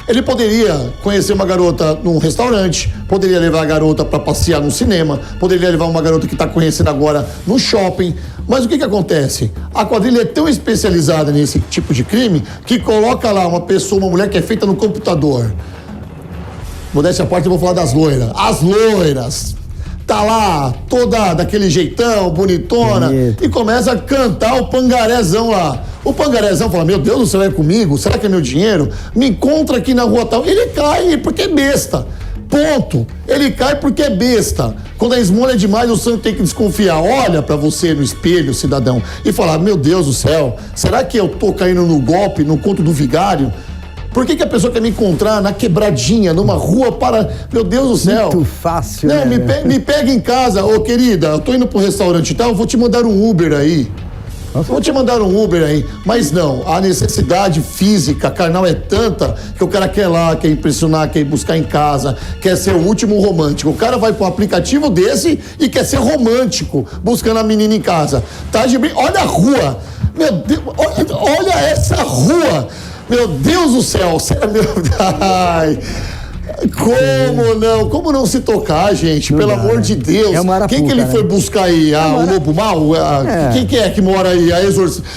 ele poderia conhecer uma garota num restaurante, poderia levar a garota para passear no cinema, poderia levar uma garota que está conhecendo agora no shopping. Mas o que acontece? A quadrilha é tão especializada nesse tipo de crime que coloca lá uma pessoa, uma mulher que é feita no computador. Modéstia à parte, eu vou falar das loiras. As loiras. Tá lá, toda daquele jeitão, bonitona, e começa a cantar o pangarézão lá. O pangarézão fala, meu Deus do céu, é comigo? Será que é meu dinheiro? Me encontra aqui na rua tal. Ele cai porque é besta. Ponto. Ele cai porque é besta. Quando a esmola é demais, o santo tem que desconfiar. Olha pra você no espelho, cidadão, e falar, meu Deus do céu, será que eu tô caindo no golpe, no conto do vigário? Por que a pessoa quer me encontrar na quebradinha, numa rua para... Meu Deus do céu. Muito fácil, não, né? Me pega em casa. Ô, querida, eu tô indo pro restaurante e tal, eu vou te mandar um Uber aí. Vou te mandar um Uber aí. Mas não, a necessidade física, carnal é tanta que o cara quer lá, quer impressionar, quer ir buscar em casa, quer ser o último romântico. O cara vai pro aplicativo desse e quer ser romântico, buscando a menina em casa. Tá de brinco. Olha a rua. Meu Deus, olha essa rua. Meu Deus do céu, ai, como não se tocar, gente, pelo amor de Deus. Quem que ele foi buscar aí? O lobo mau? Quem que é que mora aí?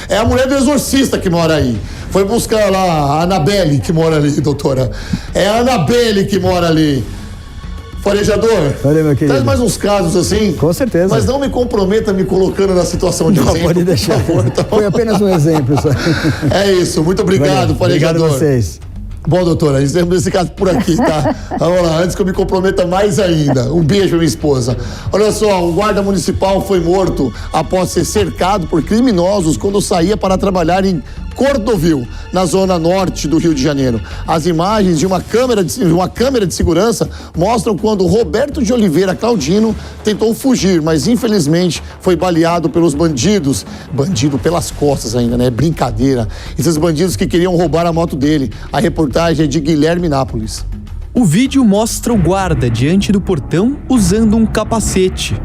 É a mulher do exorcista que mora aí. Foi buscar lá a Anabelle que mora ali, doutora. É a Anabelle que mora ali. Farejador, valeu, meu querido. Traz mais uns casos assim. Com certeza. Mas não me comprometa me colocando na situação de exemplo. Pode deixar. Por favor, tá? Foi apenas um exemplo só. É isso. Muito obrigado, Farejador. Obrigado a vocês. Bom, doutora, encerramos esse caso por aqui, tá? Vamos lá, antes que eu me comprometa mais ainda. Um beijo pra minha esposa. Olha só, um guarda municipal foi morto após ser cercado por criminosos quando saía para trabalhar em Cordovil, na zona norte do Rio de Janeiro. As imagens de uma câmera de segurança mostram quando Roberto de Oliveira Claudino tentou fugir, mas infelizmente foi baleado pelos bandidos. Bandido pelas costas ainda, né? Brincadeira. Esses bandidos que queriam roubar a moto dele. A reportagem é de Guilherme Nápoles. O vídeo mostra o guarda diante do portão usando um capacete.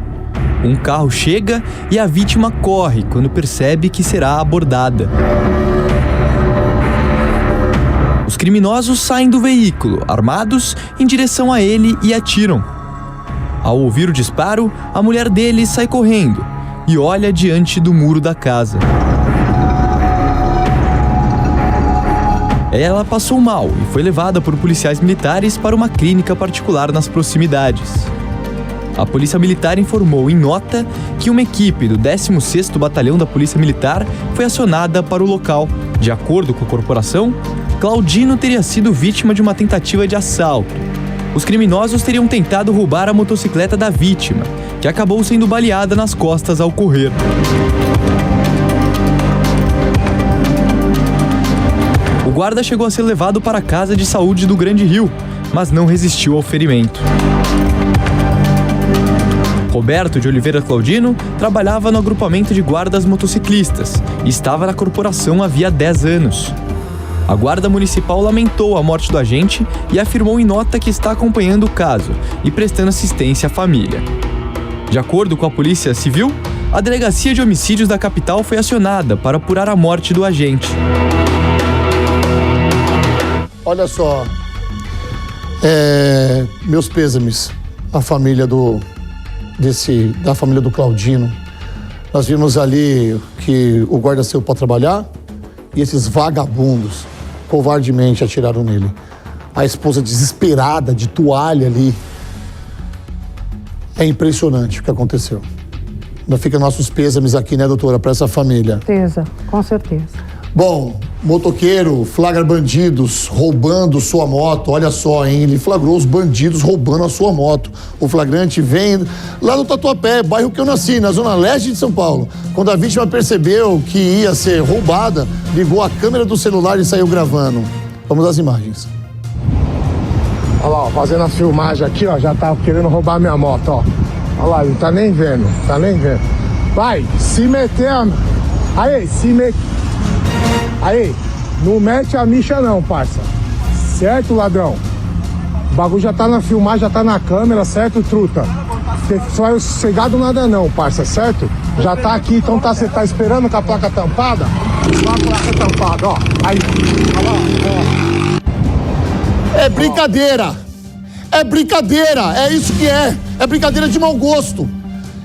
Um carro chega e a vítima corre quando percebe que será abordada. Os criminosos saem do veículo, armados, em direção a ele e atiram. Ao ouvir o disparo, a mulher dele sai correndo e olha diante do muro da casa. Ela passou mal e foi levada por policiais militares para uma clínica particular nas proximidades. A Polícia Militar informou em nota que uma equipe do 16º Batalhão da Polícia Militar foi acionada para o local. De acordo com a corporação, Claudino teria sido vítima de uma tentativa de assalto. Os criminosos teriam tentado roubar a motocicleta da vítima, que acabou sendo baleada nas costas ao correr. O guarda chegou a ser levado para a Casa de Saúde do Grande Rio, mas não resistiu ao ferimento. Roberto de Oliveira Claudino trabalhava no agrupamento de guardas motociclistas e estava na corporação havia 10 anos. A Guarda Municipal lamentou a morte do agente e afirmou em nota que está acompanhando o caso e prestando assistência à família. De acordo com a Polícia Civil, a Delegacia de Homicídios da capital foi acionada para apurar a morte do agente. Olha só, meus pêsames à família da família do Claudino. Nós vimos ali que o guarda saiu para trabalhar e esses vagabundos covardemente atiraram nele. A esposa desesperada, de toalha ali. É impressionante o que aconteceu. Ainda fica nossos pêsames aqui, né, doutora, para essa família. Com certeza. Bom, motoqueiro flagra bandidos roubando sua moto. Olha só, hein? Ele flagrou os bandidos roubando a sua moto. O flagrante vem lá no Tatuapé, bairro que eu nasci, na zona leste de São Paulo. Quando a vítima percebeu que ia ser roubada, ligou a câmera do celular e saiu gravando. Vamos às imagens. Olha lá, ó, fazendo a filmagem aqui, ó, já tá querendo roubar minha moto, ó. Olha lá, ele tá nem vendo. Vai, se meter a... Aí, Aí, não mete a micha não, parça. Certo, ladrão? O bagulho já tá na filmagem, já tá na câmera, certo, truta? Só é sossegado nada não, parça, certo? Já tá aqui, então você tá esperando com a placa tampada? Ó a placa tampada, ó. Aí, olha lá, ó. É brincadeira! É isso que é! É brincadeira de mau gosto!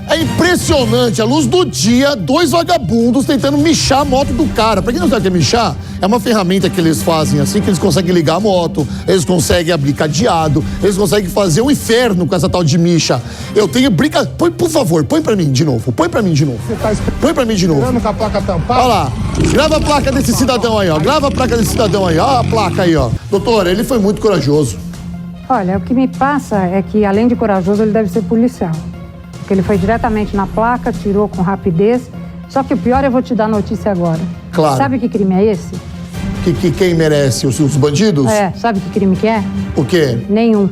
É impressionante, à luz do dia, 2 vagabundos tentando michar a moto do cara. Pra quem não sabe o que é michar, é uma ferramenta que eles fazem assim, que eles conseguem ligar a moto, eles conseguem abrir cadeado, eles conseguem fazer um inferno com essa tal de micha. Eu tenho por favor, põe pra mim de novo. Põe pra mim de novo. Com a placa tampada? Olha lá, grava a placa desse cidadão aí, ó. Olha a placa aí, ó. Doutor, ele foi muito corajoso. Olha, o que me passa é que, além de corajoso, ele deve ser policial. Porque ele foi diretamente na placa, tirou com rapidez. Só que o pior, eu vou te dar a notícia agora. Claro. Sabe que crime é esse? Que quem merece? Os bandidos? Sabe que crime que é? O quê? Nenhum.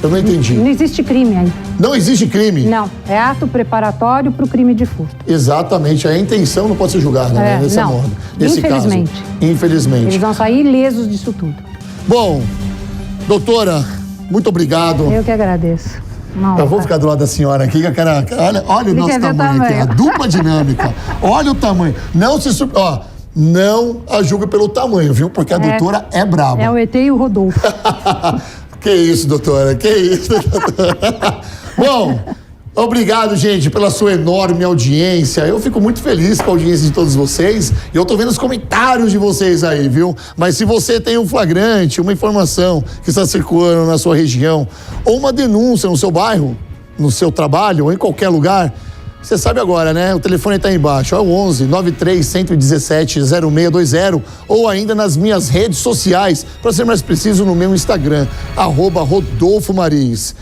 Eu não entendi. Não existe crime aí. Não existe crime? Não, é ato preparatório para o crime de furto. Exatamente, a intenção não pode ser julgada, né? Nesse infelizmente. Caso. Infelizmente. Eles vão sair ilesos disso tudo. Bom, doutora, muito obrigado. Eu que agradeço. Eu vou ficar do lado da senhora aqui, que olha o nosso tamanho aqui, a dupla dinâmica. Olha o tamanho. Não a julgue pelo tamanho, viu? Porque a doutora é braba. É o ET e o Rodolfo. Que isso, doutora. Bom, obrigado, gente, pela sua enorme audiência. Eu fico muito feliz com a audiência de todos vocês. E eu tô vendo os comentários de vocês aí, viu? Mas se você tem um flagrante, uma informação que está circulando na sua região, ou uma denúncia no seu bairro, no seu trabalho, ou em qualquer lugar, Você sabe agora, né? O telefone tá aí embaixo, é o 11 93 117 0620 ou ainda nas minhas redes sociais, para ser mais preciso, no meu Instagram, @Rodolfo Maris.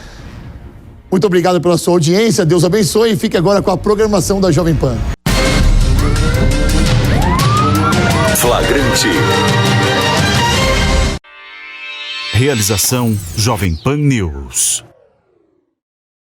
Muito obrigado pela sua audiência, Deus abençoe e fique agora com a programação da Jovem Pan. Flagrante. Realização Jovem Pan News.